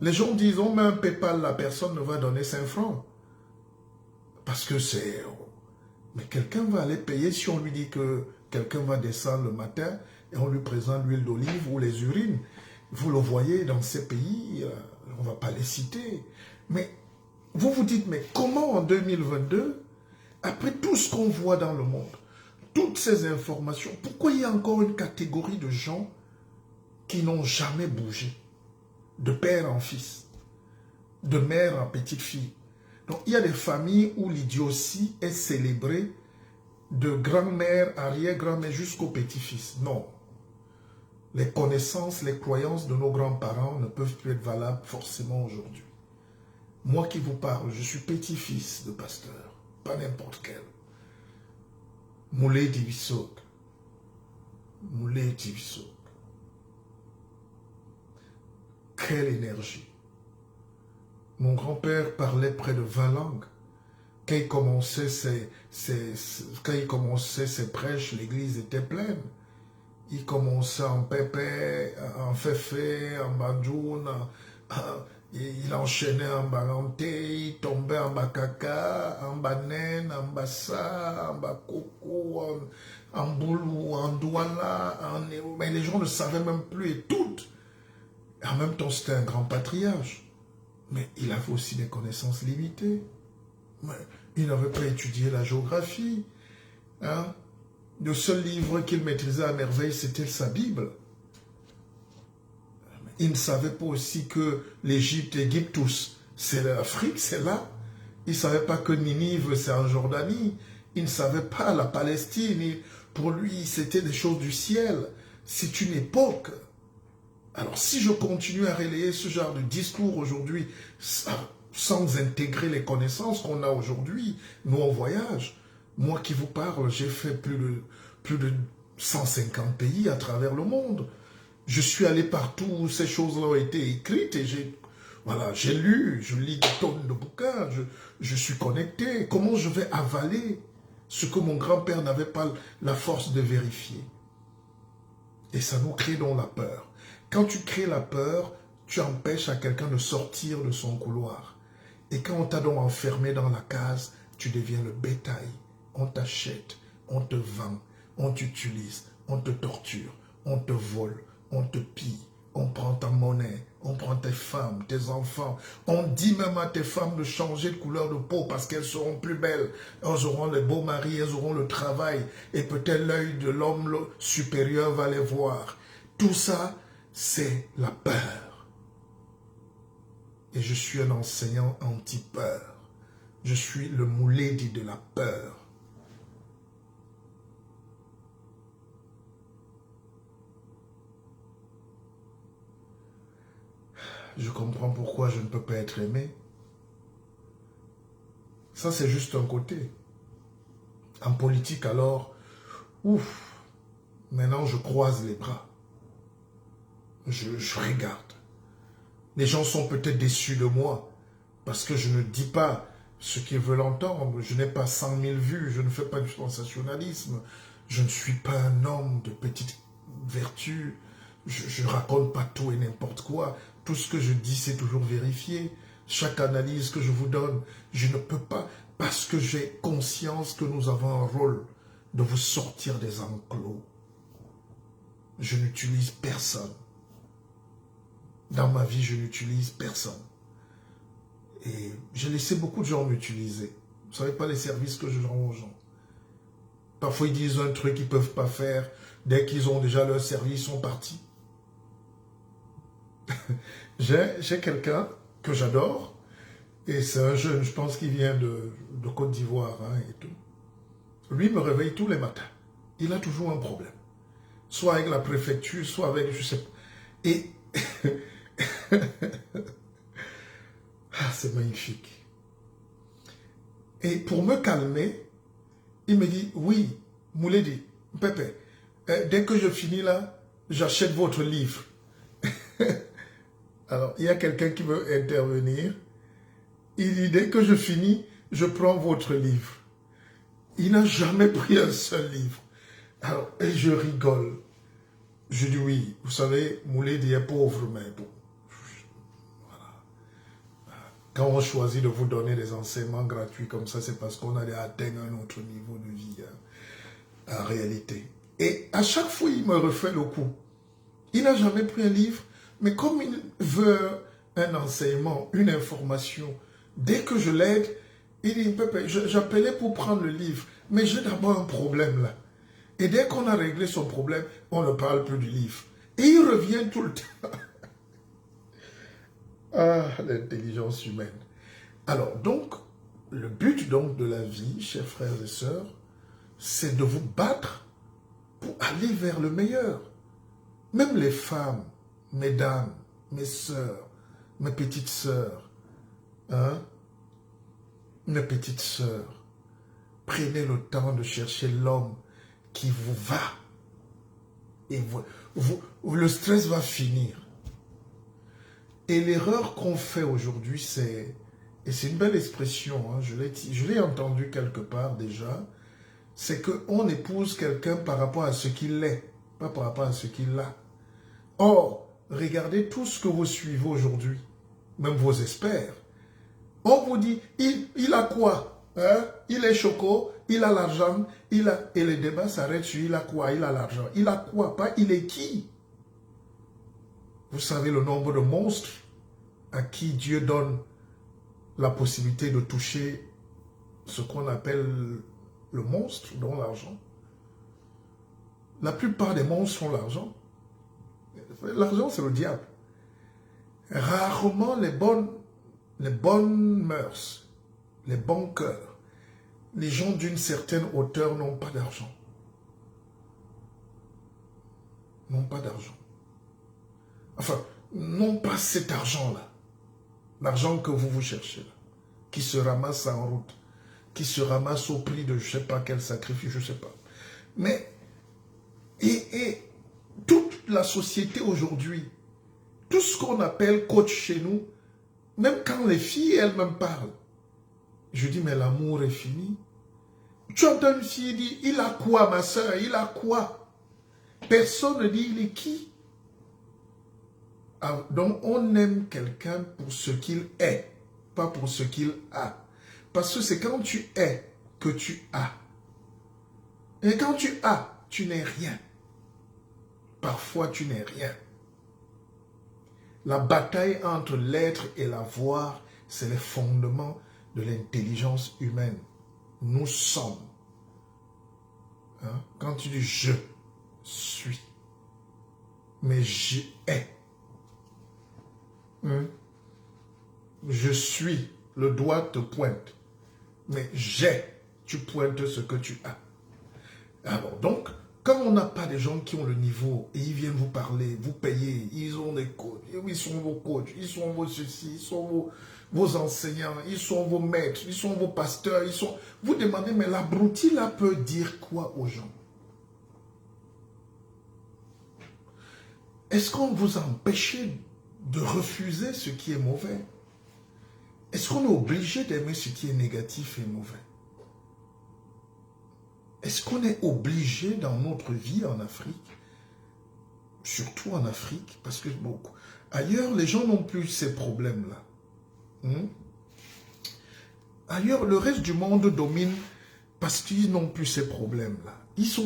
Les gens disent, on met un PayPal, la personne ne va donner 5 francs. Parce que c'est... Mais quelqu'un va aller payer si on lui dit que quelqu'un va descendre le matin et on lui présente l'huile d'olive ou les urines. Vous le voyez dans ces pays, on ne va pas les citer. Mais vous vous dites, mais comment en 2022, après tout ce qu'on voit dans le monde, toutes ces informations, pourquoi il y a encore une catégorie de gens qui n'ont jamais bougé, de père en fils, de mère en petite fille? Donc il y a des familles où l'idiotie est célébrée de grand-mère, arrière-grand-mère jusqu'au petit-fils. Non. Les connaissances, les croyances de nos grands-parents ne peuvent plus être valables forcément aujourd'hui. Moi qui vous parle, je suis petit-fils de pasteur, pas n'importe quel. Moulé Divisok. Moulé Divisok. Quelle énergie. Mon grand-père parlait près de 20 langues. Quand il commençait ses prêches, l'église était pleine. Il commençait en pépé, en féfé, en banjoun, il enchaînait en balanté, il tombait en bakaka, en banen, en bassa, en bakoko, en boulou, en douala, mais les gens ne savaient même plus et tout. En même temps, c'était un grand patriarche. Mais il avait aussi des connaissances limitées. Il n'avait pas étudié la géographie. Hein? Le seul livre qu'il maîtrisait à merveille, c'était sa Bible. Il ne savait pas aussi que l'Égypte, Égyptus, c'est l'Afrique, c'est là. Il ne savait pas que Ninive, c'est en Jordanie. Il ne savait pas la Palestine. Pour lui, c'était des choses du ciel. C'est une époque. Alors, si je continue à relayer ce genre de discours aujourd'hui, sans intégrer les connaissances qu'on a aujourd'hui, nous on voyage. Moi qui vous parle, j'ai fait plus de 150 pays à travers le monde. Je suis allé partout où ces choses-là ont été écrites et j'ai Voilà, j'ai lu, je lis des tonnes de bouquins, je suis connecté. Comment je vais avaler ce que mon grand-père n'avait pas la force de vérifier? Et ça nous crée donc la peur. Quand tu crées la peur, tu empêches à quelqu'un de sortir de son couloir. Et quand on t'a donc enfermé dans la case, tu deviens le bétail. On t'achète, on te vend, on t'utilise, on te torture, on te vole, on te pille, on prend ta monnaie, on prend tes femmes, tes enfants. On dit même à tes femmes de changer de couleur de peau parce qu'elles seront plus belles. Elles auront les beaux maris, elles auront le travail et peut-être l'œil de l'homme supérieur va les voir. Tout ça, c'est la peur. Et je suis un enseignant anti-peur. Je suis le Mouledi de la peur. Je comprends pourquoi je ne peux pas être aimé. Ça, c'est juste un côté. En politique, alors, ouf, maintenant je croise les bras. Je regarde. Les gens sont peut-être déçus de moi parce que je ne dis pas ce qu'ils veulent entendre. Je n'ai pas 100 000 vues, je ne fais pas du sensationnalisme. Je ne suis pas un homme de petite vertu. Je ne raconte pas tout et n'importe quoi. Tout ce que je dis, c'est toujours vérifié. Chaque analyse que je vous donne, je ne peux pas, parce que j'ai conscience que nous avons un rôle de vous sortir des enclos. Je n'utilise personne. Dans ma vie, je n'utilise personne. Et j'ai laissé beaucoup de gens m'utiliser. Vous ne savez pas les services que je rends aux gens. Parfois, ils disent un truc qu'ils ne peuvent pas faire. Dès qu'ils ont déjà leur service, ils sont partis. J'ai quelqu'un que j'adore. Et c'est un jeune, je pense qu'il vient de Côte d'Ivoire et tout. Lui me réveille tous les matins. Il a toujours un problème. Soit avec la préfecture, soit avec, je sais pas. Et c'est magnifique. Et pour me calmer, il me dit, oui, Mouledi, Pépé, dès que je finis là, j'achète votre livre. Alors, il y a quelqu'un qui veut intervenir. Il dit, dès que je finis, je prends votre livre. Il n'a jamais pris un seul livre. Alors, et je rigole. Je dis, oui, vous savez, Mouledi est pauvre, mais bon. Quand on choisit de vous donner des enseignements gratuits comme ça, c'est parce qu'on a atteint un autre niveau de vie, en réalité. Et à chaque fois, il me refait le coup. Il n'a jamais pris un livre, mais comme il veut un enseignement, une information, dès que je l'aide, il dit, Pépé, j'appelais pour prendre le livre, mais j'ai d'abord un problème là. Et dès qu'on a réglé son problème, on ne parle plus du livre. Et il revient tout le temps. Ah, l'intelligence humaine. Alors, donc, le but donc de la vie, chers frères et sœurs, c'est de vous battre pour aller vers le meilleur. Même les femmes, mesdames, mes sœurs, mes petites sœurs, mes petites sœurs, prenez le temps de chercher l'homme qui vous va. Et le stress va finir. Et l'erreur qu'on fait aujourd'hui, c'est, et c'est une belle expression, je l'ai entendu quelque part déjà, c'est qu'on épouse quelqu'un par rapport à ce qu'il est, pas par rapport à ce qu'il a. Or, regardez tout ce que vous suivez aujourd'hui, même vos experts. On vous dit, il a quoi? Il est choco, il a l'argent, et le débat s'arrête sur il a quoi, il a l'argent. Il a quoi? Pas il est qui? Vous savez le nombre de monstres à qui Dieu donne la possibilité de toucher ce qu'on appelle le monstre, dont l'argent. La plupart des monstres ont l'argent. L'argent, c'est le diable. Rarement les bonnes mœurs, les bons cœurs, les gens d'une certaine hauteur n'ont pas d'argent. N'ont pas d'argent. Enfin, non pas cet argent-là. L'argent que vous cherchez là. Qui se ramasse en route. Qui se ramasse au prix de je ne sais pas quel sacrifice, je ne sais pas. Mais, et toute la société aujourd'hui, tout ce qu'on appelle coach chez nous, Même quand les filles elles-mêmes parlent, je dis, mais l'amour est fini. Tu entends une fille dire, il a quoi ma soeur, il a quoi? Personne ne dit, il est qui? Ah, donc on aime quelqu'un pour ce qu'il est, pas pour ce qu'il a. Parce que c'est quand tu es que tu as. Et quand tu as, tu n'es rien. Parfois, tu n'es rien. La bataille entre l'être et l'avoir, c'est le fondement de l'intelligence humaine. Nous sommes. Hein? Quand tu dis je suis, mais je est. Hein? Je suis, le doigt te pointe. Mais j'ai, tu pointes ce que tu as. Alors donc, quand on n'a pas des gens qui ont le niveau et ils viennent vous parler, vous payer, ils ont des coachs, ils sont vos coachs, ils sont vos ceci, ils sont vos enseignants, ils sont vos maîtres, ils sont vos pasteurs, ils sont... Vous demandez, mais l'abruti là peut dire quoi aux gens? Est-ce qu'on vous a empêché de refuser ce qui est mauvais? Est-ce qu'on est obligé d'aimer ce qui est négatif et mauvais? Est-ce qu'on est obligé dans notre vie en Afrique, surtout en Afrique, parce que beaucoup, ailleurs, les gens n'ont plus ces problèmes-là. Ailleurs, le reste du monde domine parce qu'ils n'ont plus ces problèmes-là. Ils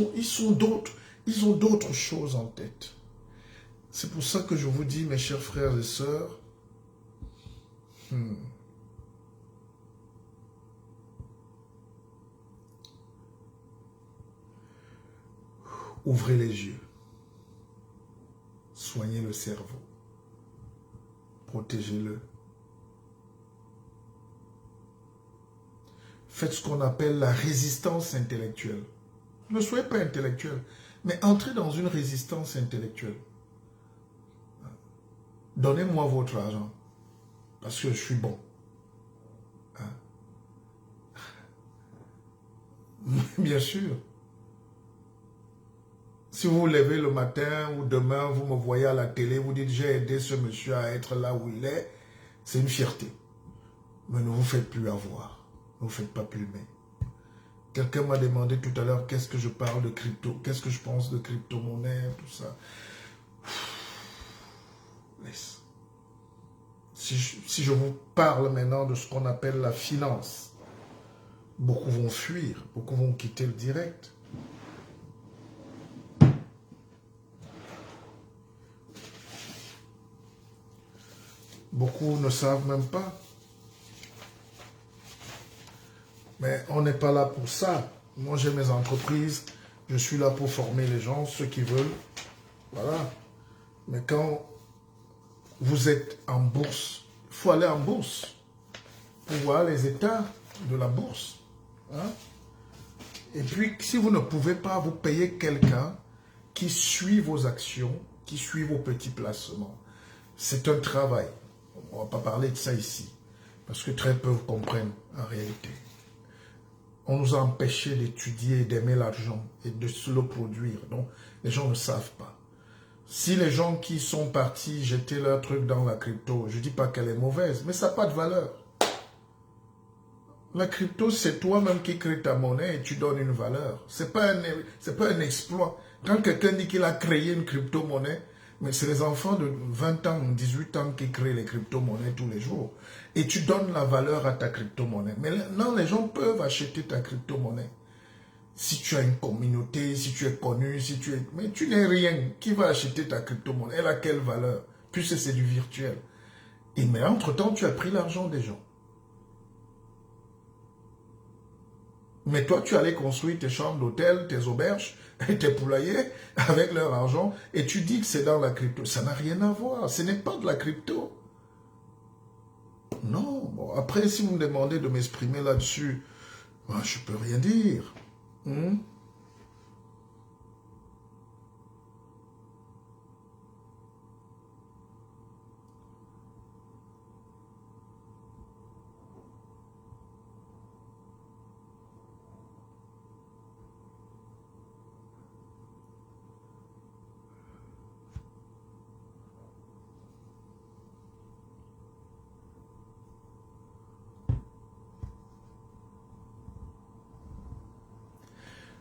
ont d'autres choses en tête. C'est pour ça que je vous dis, mes chers frères et sœurs, ouvrez les yeux, soignez le cerveau, protégez-le. Faites ce qu'on appelle la résistance intellectuelle. Ne soyez pas intellectuel, mais entrez dans une résistance intellectuelle. Donnez-moi votre argent, parce que je suis bon. Bien sûr. Si vous vous levez le matin ou demain, vous me voyez à la télé, vous dites j'ai aidé ce monsieur à être là où il est, c'est une fierté. Mais ne vous faites plus avoir. Ne vous faites pas plumer. Quelqu'un m'a demandé tout à l'heure qu'est-ce que je parle de crypto, qu'est-ce que je pense de crypto-monnaie, tout ça. Laisse. Si je vous parle maintenant de ce qu'on appelle la finance, beaucoup vont fuir, beaucoup vont quitter le direct. Beaucoup ne savent même pas. Mais on n'est pas là pour ça. Moi, j'ai mes entreprises. Je suis là pour former les gens, ceux qui veulent. Voilà. Mais quand vous êtes en bourse, il faut aller en bourse pour voir les états de la bourse. Hein? Et puis, si vous ne pouvez pas, vous payez quelqu'un qui suit vos actions, qui suit vos petits placements. C'est un travail. On ne va pas parler de ça ici, parce que très peu comprennent en réalité. On nous a empêchés d'étudier et d'aimer l'argent et de se le produire. Donc, les gens ne savent pas. Si les gens qui sont partis jeter leur truc dans la crypto, je ne dis pas qu'elle est mauvaise, mais ça n'a pas de valeur. La crypto, c'est toi-même qui crée ta monnaie et tu donnes une valeur. Ce n'est pas un exploit. Quand quelqu'un dit qu'il a créé une crypto-monnaie, mais c'est les enfants de 20 ans, 18 ans qui créent les crypto-monnaies tous les jours. Et tu donnes la valeur à ta crypto-monnaie. Mais non, les gens peuvent acheter ta crypto-monnaie. Si tu as une communauté, si tu es connu, mais tu n'es rien. Qui va acheter ta crypto-monnaie? Elle a quelle valeur? Puisque c'est du virtuel. Mais entre-temps, tu as pris l'argent des gens. Mais toi, tu allais construire tes chambres d'hôtel, tes auberges, et tes poulaillers avec leur argent, et tu dis que c'est dans la crypto. Ça n'a rien à voir. Ce n'est pas de la crypto. Non. Bon, après, si vous me demandez de m'exprimer là-dessus, moi, je ne peux rien dire.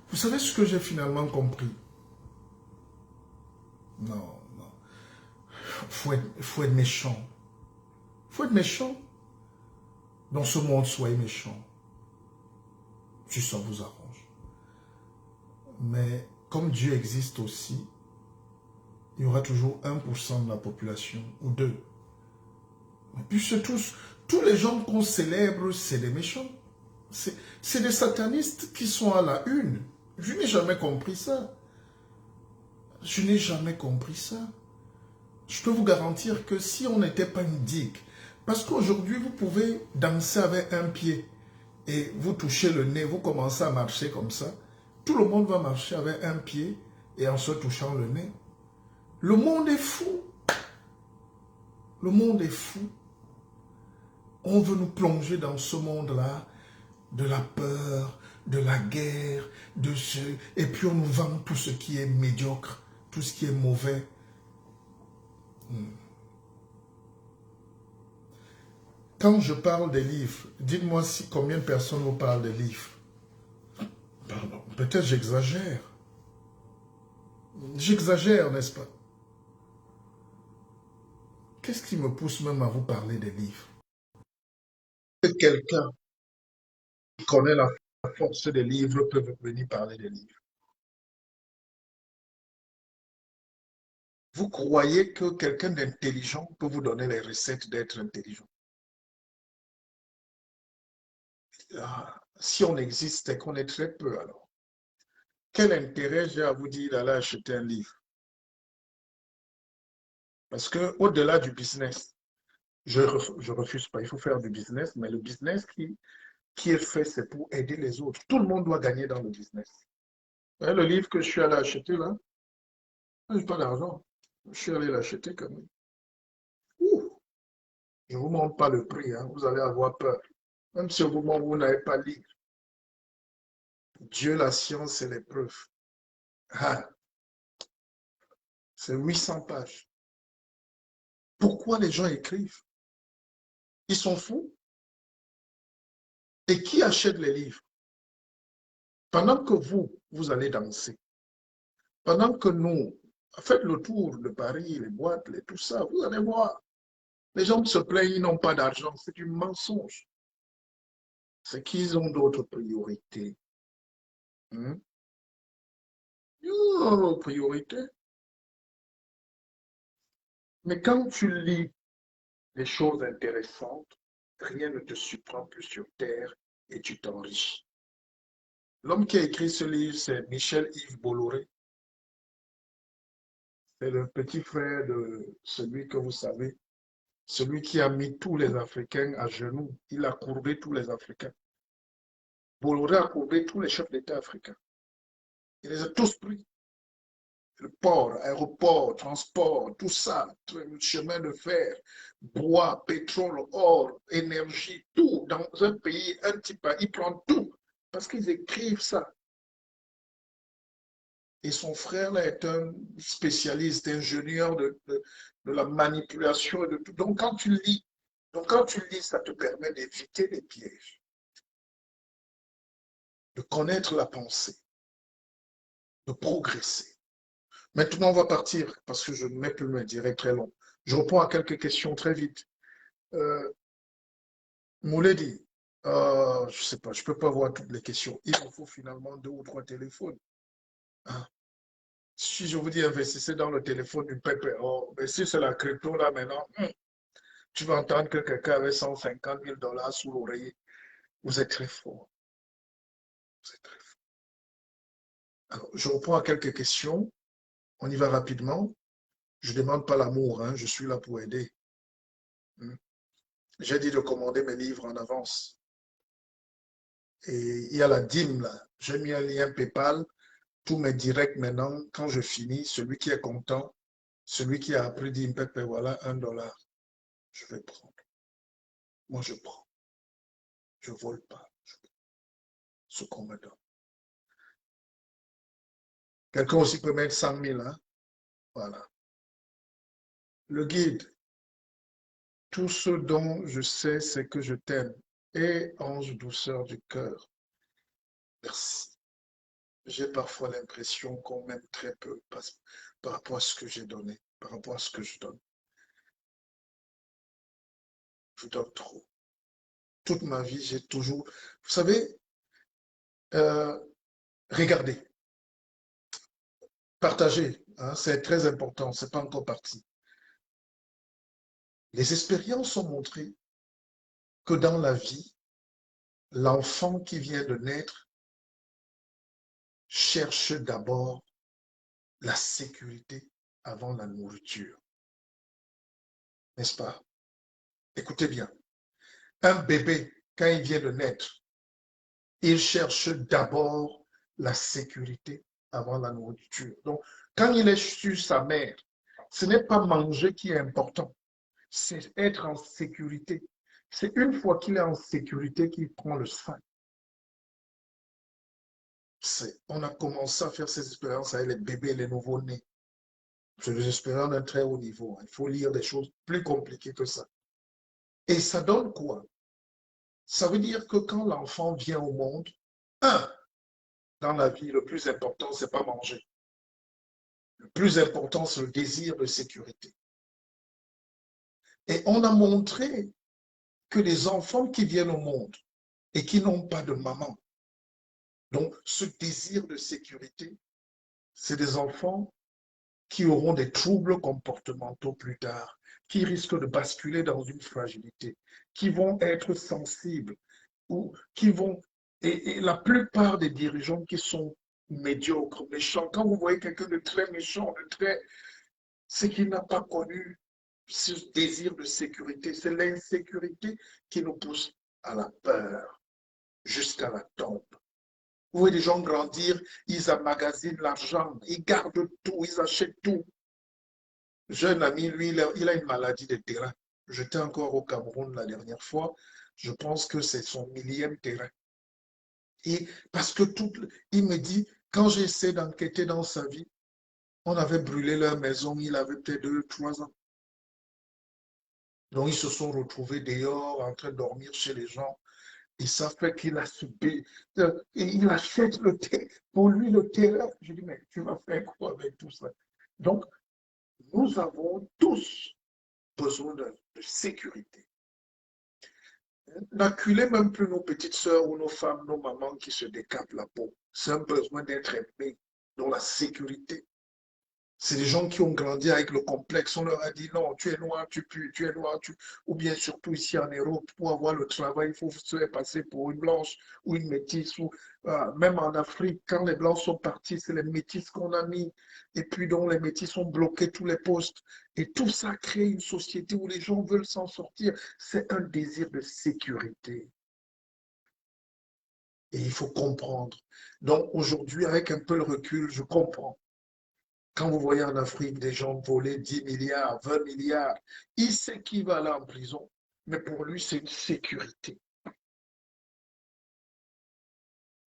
Vous savez ce que j'ai finalement compris? Non, non. Faut être méchant. Faut être méchant. Dans ce monde, soyez méchant. Si ça vous arrange. Mais comme Dieu existe aussi, il y aura toujours 1% de la population, ou 2. Et puis c'est tous les gens qu'on célèbre, c'est des méchants. C'est des satanistes qui sont à la une. Je n'ai jamais compris ça. Je n'ai jamais compris ça. Je peux vous garantir que si on n'était pas une digue, parce qu'aujourd'hui, vous pouvez danser avec un pied et vous touchez le nez, vous commencez à marcher comme ça. Tout le monde va marcher avec un pied et en se touchant le nez. Le monde est fou. Le monde est fou. On veut nous plonger dans ce monde-là, de la peur, de la guerre, et puis on nous vend tout ce qui est médiocre, tout ce qui est mauvais. Quand je parle des livres, dites-moi combien de personnes vous parlent des livres. Pardon, peut-être j'exagère. J'exagère, n'est-ce pas? Qu'est-ce qui me pousse même à vous parler des livres? Quelqu'un qui connaît la force des livres peut venir parler des livres. Vous croyez que quelqu'un d'intelligent peut vous donner les recettes d'être intelligent? Si on existe et qu'on est très peu, alors, quel intérêt j'ai à vous dire d'aller acheter un livre? Parce qu'au-delà du business, je refuse pas, il faut faire du business, mais le business qui est fait, c'est pour aider les autres. Tout le monde doit gagner dans le business. Et le livre que je suis allé acheter là, je n'ai pas d'argent. Je suis allé l'acheter quand même. Ouh, je ne vous montre pas le prix, hein, vous allez avoir peur. Même si au moment où vous n'avez pas lu Dieu, la science et les preuves. Ah, c'est 800 pages. Pourquoi les gens écrivent? Ils sont fous. Et qui achète les livres? Pendant que vous allez danser, pendant que nous, faites le tour de Paris, les boîtes, tout ça, vous allez voir. Les gens se plaignent, ils n'ont pas d'argent. C'est du mensonge. C'est qu'ils ont d'autres priorités. Hein? Ils ont d'autres priorités. Mais quand tu lis des choses intéressantes, rien ne te surprend plus sur terre et tu t'enrichis. L'homme qui a écrit ce livre, c'est Michel-Yves Bolloré. C'est le petit frère de celui que vous savez, celui qui a mis tous les Africains à genoux. Il a courbé tous les Africains. Bolloré a courbé tous les chefs d'État africains. Il les a tous pris. Le port, aéroport, transport, tout ça, chemin de fer, bois, pétrole, or, énergie, tout. Dans un pays, un petit pays, il prend tout. Parce qu'ils écrivent ça. Et son frère là, est un spécialiste, ingénieur de la manipulation et de tout. Donc quand tu lis, ça te permet d'éviter les pièges, de connaître la pensée, de progresser. Maintenant, on va partir parce que je ne mets plus me dire très long. Je réponds à quelques questions très vite. Mouledi, je ne sais pas, je ne peux pas voir toutes les questions. Il me faut finalement 2 ou 3 téléphones. Hein? Si je vous dis investissez dans le téléphone du pépé, oh, mais si c'est la crypto là maintenant, tu vas entendre que quelqu'un avait 150 000 dollars sous l'oreiller. Vous êtes très fort. Vous êtes très fort. Alors, je reprends à quelques questions. On y va rapidement. Je ne demande pas l'amour, hein, je suis là pour aider. J'ai dit de commander mes livres en avance. Et il y a la dîme là. J'ai mis un lien PayPal. Tous mes directs maintenant, quand je finis, celui qui est content, celui qui a appris dit, voilà, $1. Je vais prendre. Moi, je prends. Je ne vole pas. Ce qu'on me donne. Quelqu'un aussi peut mettre 100 000. Hein? Voilà. Le guide. Tout ce dont je sais, c'est que je t'aime. Et ange douceur du cœur. Merci. j'ai parfois l'impression qu'on m'aime très peu par rapport à ce que j'ai donné, par rapport à ce que je donne. Je donne trop. Toute ma vie, j'ai toujours... Vous savez, euh, regardez, partagez, hein, c'est très important, c'est pas encore parti. Les expériences ont montré que dans la vie, l'enfant qui vient de naître cherche d'abord la sécurité avant la nourriture, n'est-ce pas? Écoutez bien, un bébé, quand il vient de naître, il cherche d'abord la sécurité avant la nourriture. Donc, quand il est sur sa mère, ce n'est pas manger qui est important, c'est être en sécurité. C'est une fois qu'il est en sécurité qu'il prend le sein. On a commencé à faire ces expériences avec les bébés et les nouveau-nés. C'est des expériences d'un très haut niveau. Il faut lire des choses plus compliquées que ça. Et ça donne quoi? Ça veut dire que quand l'enfant vient au monde, un, dans la vie, le plus important, c'est pas manger. Le plus important, c'est le désir de sécurité. Et on a montré que les enfants qui viennent au monde et qui n'ont pas de maman, donc ce désir de sécurité, c'est des enfants qui auront des troubles comportementaux plus tard, qui risquent de basculer dans une fragilité, qui vont être sensibles ou qui vont... Et la plupart des dirigeants qui sont médiocres, méchants, quand vous voyez quelqu'un de très méchant, de très... c'est qu'il n'a pas connu ce désir de sécurité. C'est l'insécurité qui nous pousse à la peur jusqu'à la tombe. Vous voyez des gens grandir, ils emmagasinent l'argent, ils gardent tout, ils achètent tout. J'ai un ami, lui, il a une maladie de terrain. J'étais encore au Cameroun la dernière fois. Je pense que c'est son millième terrain. Et parce que tout, il me dit, quand j'essaie d'enquêter dans sa vie, on avait brûlé leur maison, il avait peut-être 2, 3 ans. Donc, ils se sont retrouvés dehors en train de dormir chez les gens. Et ça fait qu'il a subi. Et il achète le terrain. Pour lui, le terrain. Je dis, mais tu vas faire quoi avec tout ça? Donc, nous avons tous besoin de sécurité. N'acculez même plus nos petites sœurs ou nos femmes, nos mamans qui se décapent la peau. C'est un besoin d'être aimé dans la sécurité. C'est des gens qui ont grandi avec le complexe. On leur a dit non, tu es noir, tu pues, tu es noir, tu... Ou bien surtout ici en Europe, pour avoir le travail, il faut se faire passer pour une blanche ou une métisse. Ou, même en Afrique, quand les blancs sont partis, c'est les métisses qu'on a mis. Et puis donc les métisses ont bloqué tous les postes. Et tout ça crée une société où les gens veulent s'en sortir. C'est un désir de sécurité. Et il faut comprendre. Donc aujourd'hui, avec un peu de recul, je comprends. Quand vous voyez en Afrique des gens voler 10 milliards, 20 milliards, il sait qu'il va aller en prison, mais pour lui, c'est une sécurité.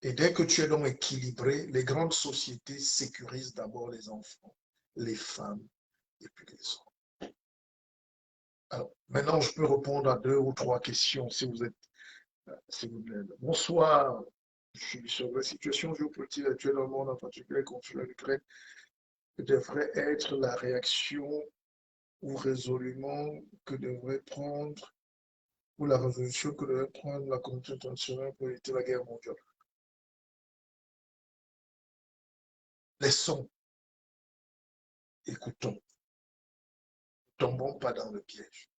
Et dès que tu es donc équilibré, les grandes sociétés sécurisent d'abord les enfants, les femmes et puis les hommes. Alors, maintenant, je peux répondre à 2 ou 3 questions si vous êtes... Si vous... Bonsoir. Je suis sur la situation géopolitique actuelle dans le monde, en particulier le conflit en Ukraine, devrait être la réaction ou résolument que devrait prendre ou la résolution que devrait prendre la communauté internationale pour éviter la guerre mondiale. Laissons, écoutons, ne tombons pas dans le piège.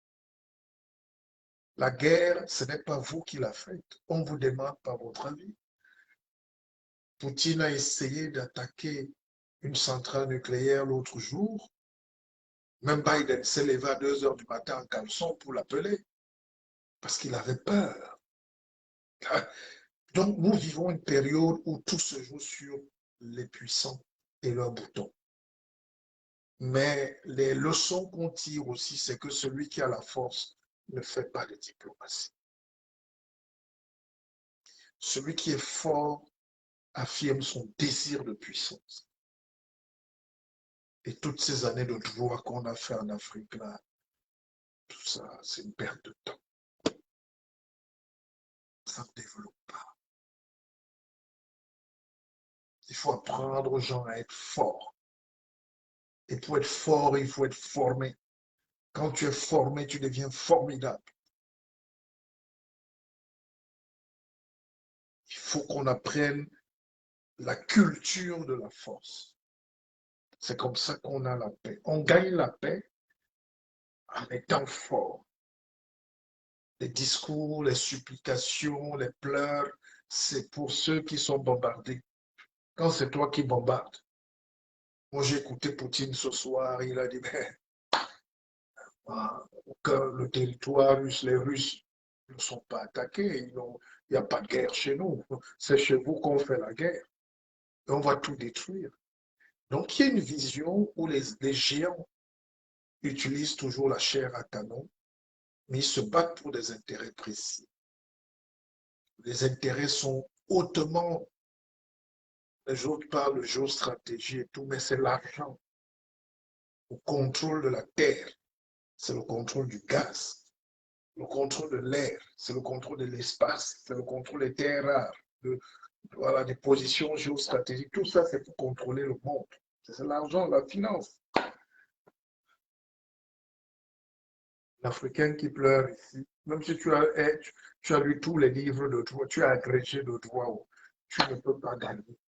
La guerre, ce n'est pas vous qui la faites. On vous demande pas votre avis. Poutine a essayé d'attaquer une centrale nucléaire l'autre jour. Même Biden s'est levé à 2 heures du matin en caleçon pour l'appeler parce qu'il avait peur. Donc, nous vivons une période où tout se joue sur les puissants et leurs boutons. Mais les leçons qu'on tire aussi, c'est que celui qui a la force ne fait pas de diplomatie. Celui qui est fort affirme son désir de puissance. Et toutes ces années de droit qu'on a fait en Afrique, là, tout ça, c'est une perte de temps. Ça ne développe pas. Il faut apprendre aux gens à être forts. Et pour être fort, il faut être formé. Quand tu es formé, tu deviens formidable. Il faut qu'on apprenne la culture de la force. C'est comme ça qu'on a la paix. On gagne la paix en étant fort. Les discours, les supplications, les pleurs, c'est pour ceux qui sont bombardés. Quand c'est toi qui bombardes. Moi, j'ai écouté Poutine ce soir, il a dit, mais, le territoire russe, les Russes ne sont pas attaqués, il n'y a pas de guerre chez nous. C'est chez vous qu'on fait la guerre. Et on va tout détruire. Donc, il y a une vision où les géants utilisent toujours la chair à canon, mais ils se battent pour des intérêts précis. Les intérêts sont hautement, les autres parlent de géostratégie et tout, mais c'est l'argent, le contrôle de la terre, c'est le contrôle du gaz, le contrôle de l'air, c'est le contrôle de l'espace, c'est le contrôle des terres rares, voilà, des positions géostratégiques. Tout ça, c'est pour contrôler le monde. C'est l'argent, la finance. L'Africain qui pleure ici, même si tu as lu tous les livres de droit, tu as agrégé de droit, tu ne peux pas gagner.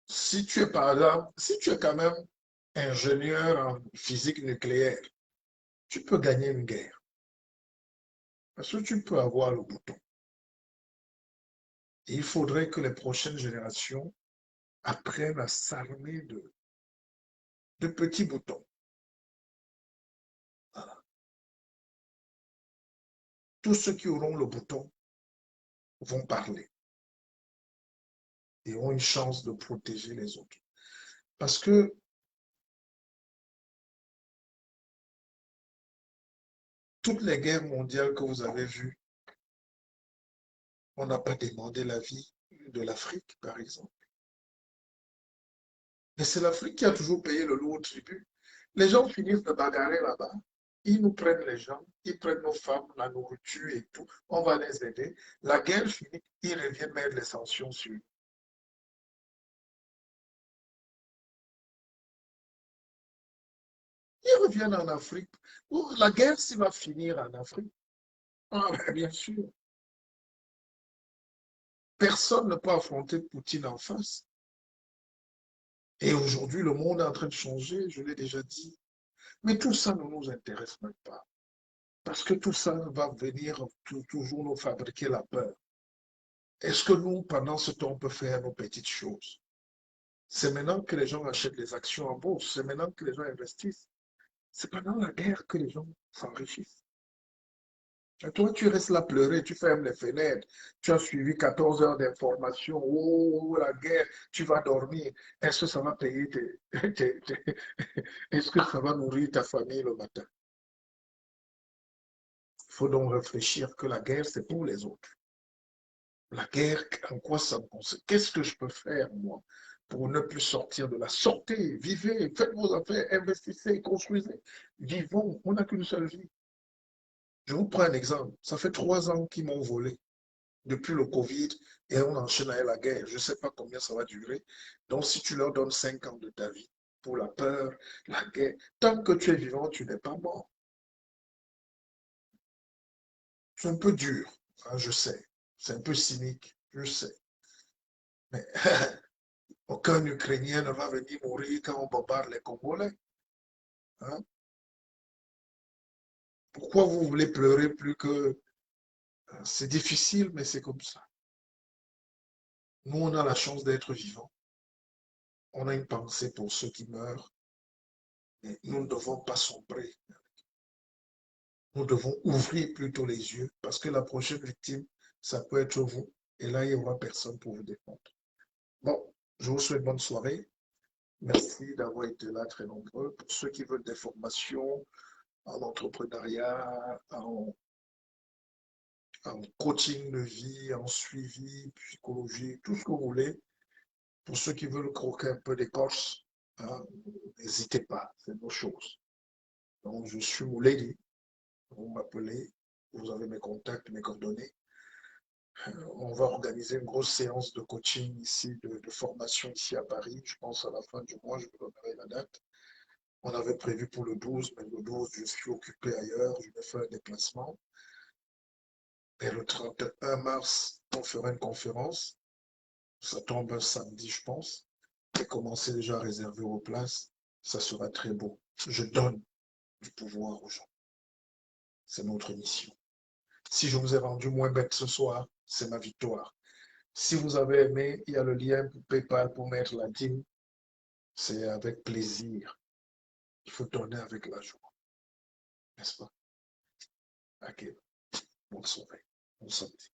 Si tu es par exemple, si tu es quand même ingénieur en physique nucléaire, tu peux gagner une guerre. Parce que tu peux avoir le bouton. Et il faudrait que les prochaines générations apprennent à s'armer de petits boutons. Voilà. Tous ceux qui auront le bouton vont parler et ont une chance de protéger les autres. Parce que toutes les guerres mondiales que vous avez vues, on n'a pas demandé l'avis de l'Afrique, par exemple. Mais c'est l'Afrique qui a toujours payé le lourd tribut. Les gens finissent de bagarrer là-bas. Ils nous prennent les gens, ils prennent nos femmes, la nourriture et tout. On va les aider. La guerre finit, ils reviennent mettre les sanctions sur nous. Ils reviennent en Afrique. La guerre, s'il va finir en Afrique. Ah, ben, bien sûr. Personne ne peut affronter Poutine en face. Et aujourd'hui, le monde est en train de changer, je l'ai déjà dit. Mais tout ça ne nous intéresse même pas. Parce que tout ça va venir toujours nous fabriquer la peur. Est-ce que nous, pendant ce temps, on peut faire nos petites choses? C'est maintenant que les gens achètent les actions en bourse. C'est maintenant que les gens investissent. C'est pendant la guerre que les gens s'enrichissent. Et toi, tu restes là pleurer, tu fermes les fenêtres, tu as suivi 14 heures d'information, oh, la guerre, tu vas dormir. Est-ce que ça va payer est-ce que ça va nourrir ta famille le matin? Il faut donc réfléchir que la guerre, c'est pour les autres. La guerre, en quoi ça me concerne? Qu'est-ce que je peux faire, moi, pour ne plus sortir de la sortez, vivez, faites vos affaires, investissez, construisez. Vivons, on n'a qu'une seule vie. Je vous prends un exemple. Ça fait 3 ans qu'ils m'ont volé depuis le Covid et on enchaîne avec la guerre. Je ne sais pas combien ça va durer. Donc, si tu leur donnes 5 ans de ta vie pour la peur, la guerre, tant que tu es vivant, tu n'es pas mort. C'est un peu dur, hein, je sais. C'est un peu cynique, je sais. Mais aucun Ukrainien ne va venir mourir quand on bombarde les Congolais. Hein. Pourquoi vous voulez pleurer plus que... C'est difficile, mais c'est comme ça. Nous, on a la chance d'être vivants. On a une pensée pour ceux qui meurent. Mais nous ne devons pas sombrer. Nous devons ouvrir plutôt les yeux parce que la prochaine victime, ça peut être vous. Et là, il n'y aura personne pour vous défendre. Bon, je vous souhaite bonne soirée. Merci d'avoir été là très nombreux. Pour ceux qui veulent des formations en entrepreneuriat, en coaching de vie, en suivi, psychologie, tout ce que vous voulez. Pour ceux qui veulent croquer un peu d'écorce, hein, n'hésitez pas, c'est nos choses. Donc, je suis Mouledi, vous m'appelez, vous avez mes contacts, mes coordonnées. On va organiser une grosse séance de coaching ici, de formation ici à Paris. Je pense à la fin du mois, je vous donnerai la date. On avait prévu pour le 12, mais le 12, je suis occupé ailleurs. Je vais faire un déplacement. Et le 31 mars, on fera une conférence. Ça tombe un samedi, je pense. Et commencez déjà à réserver vos places. Ça sera très beau. Je donne du pouvoir aux gens. C'est notre mission. Si je vous ai rendu moins bête ce soir, c'est ma victoire. Si vous avez aimé, il y a le lien pour PayPal pour mettre la dîme. C'est avec plaisir. Il faut donner avec la joie. N'est-ce pas? Ok. Bonne soirée. Bon samedi.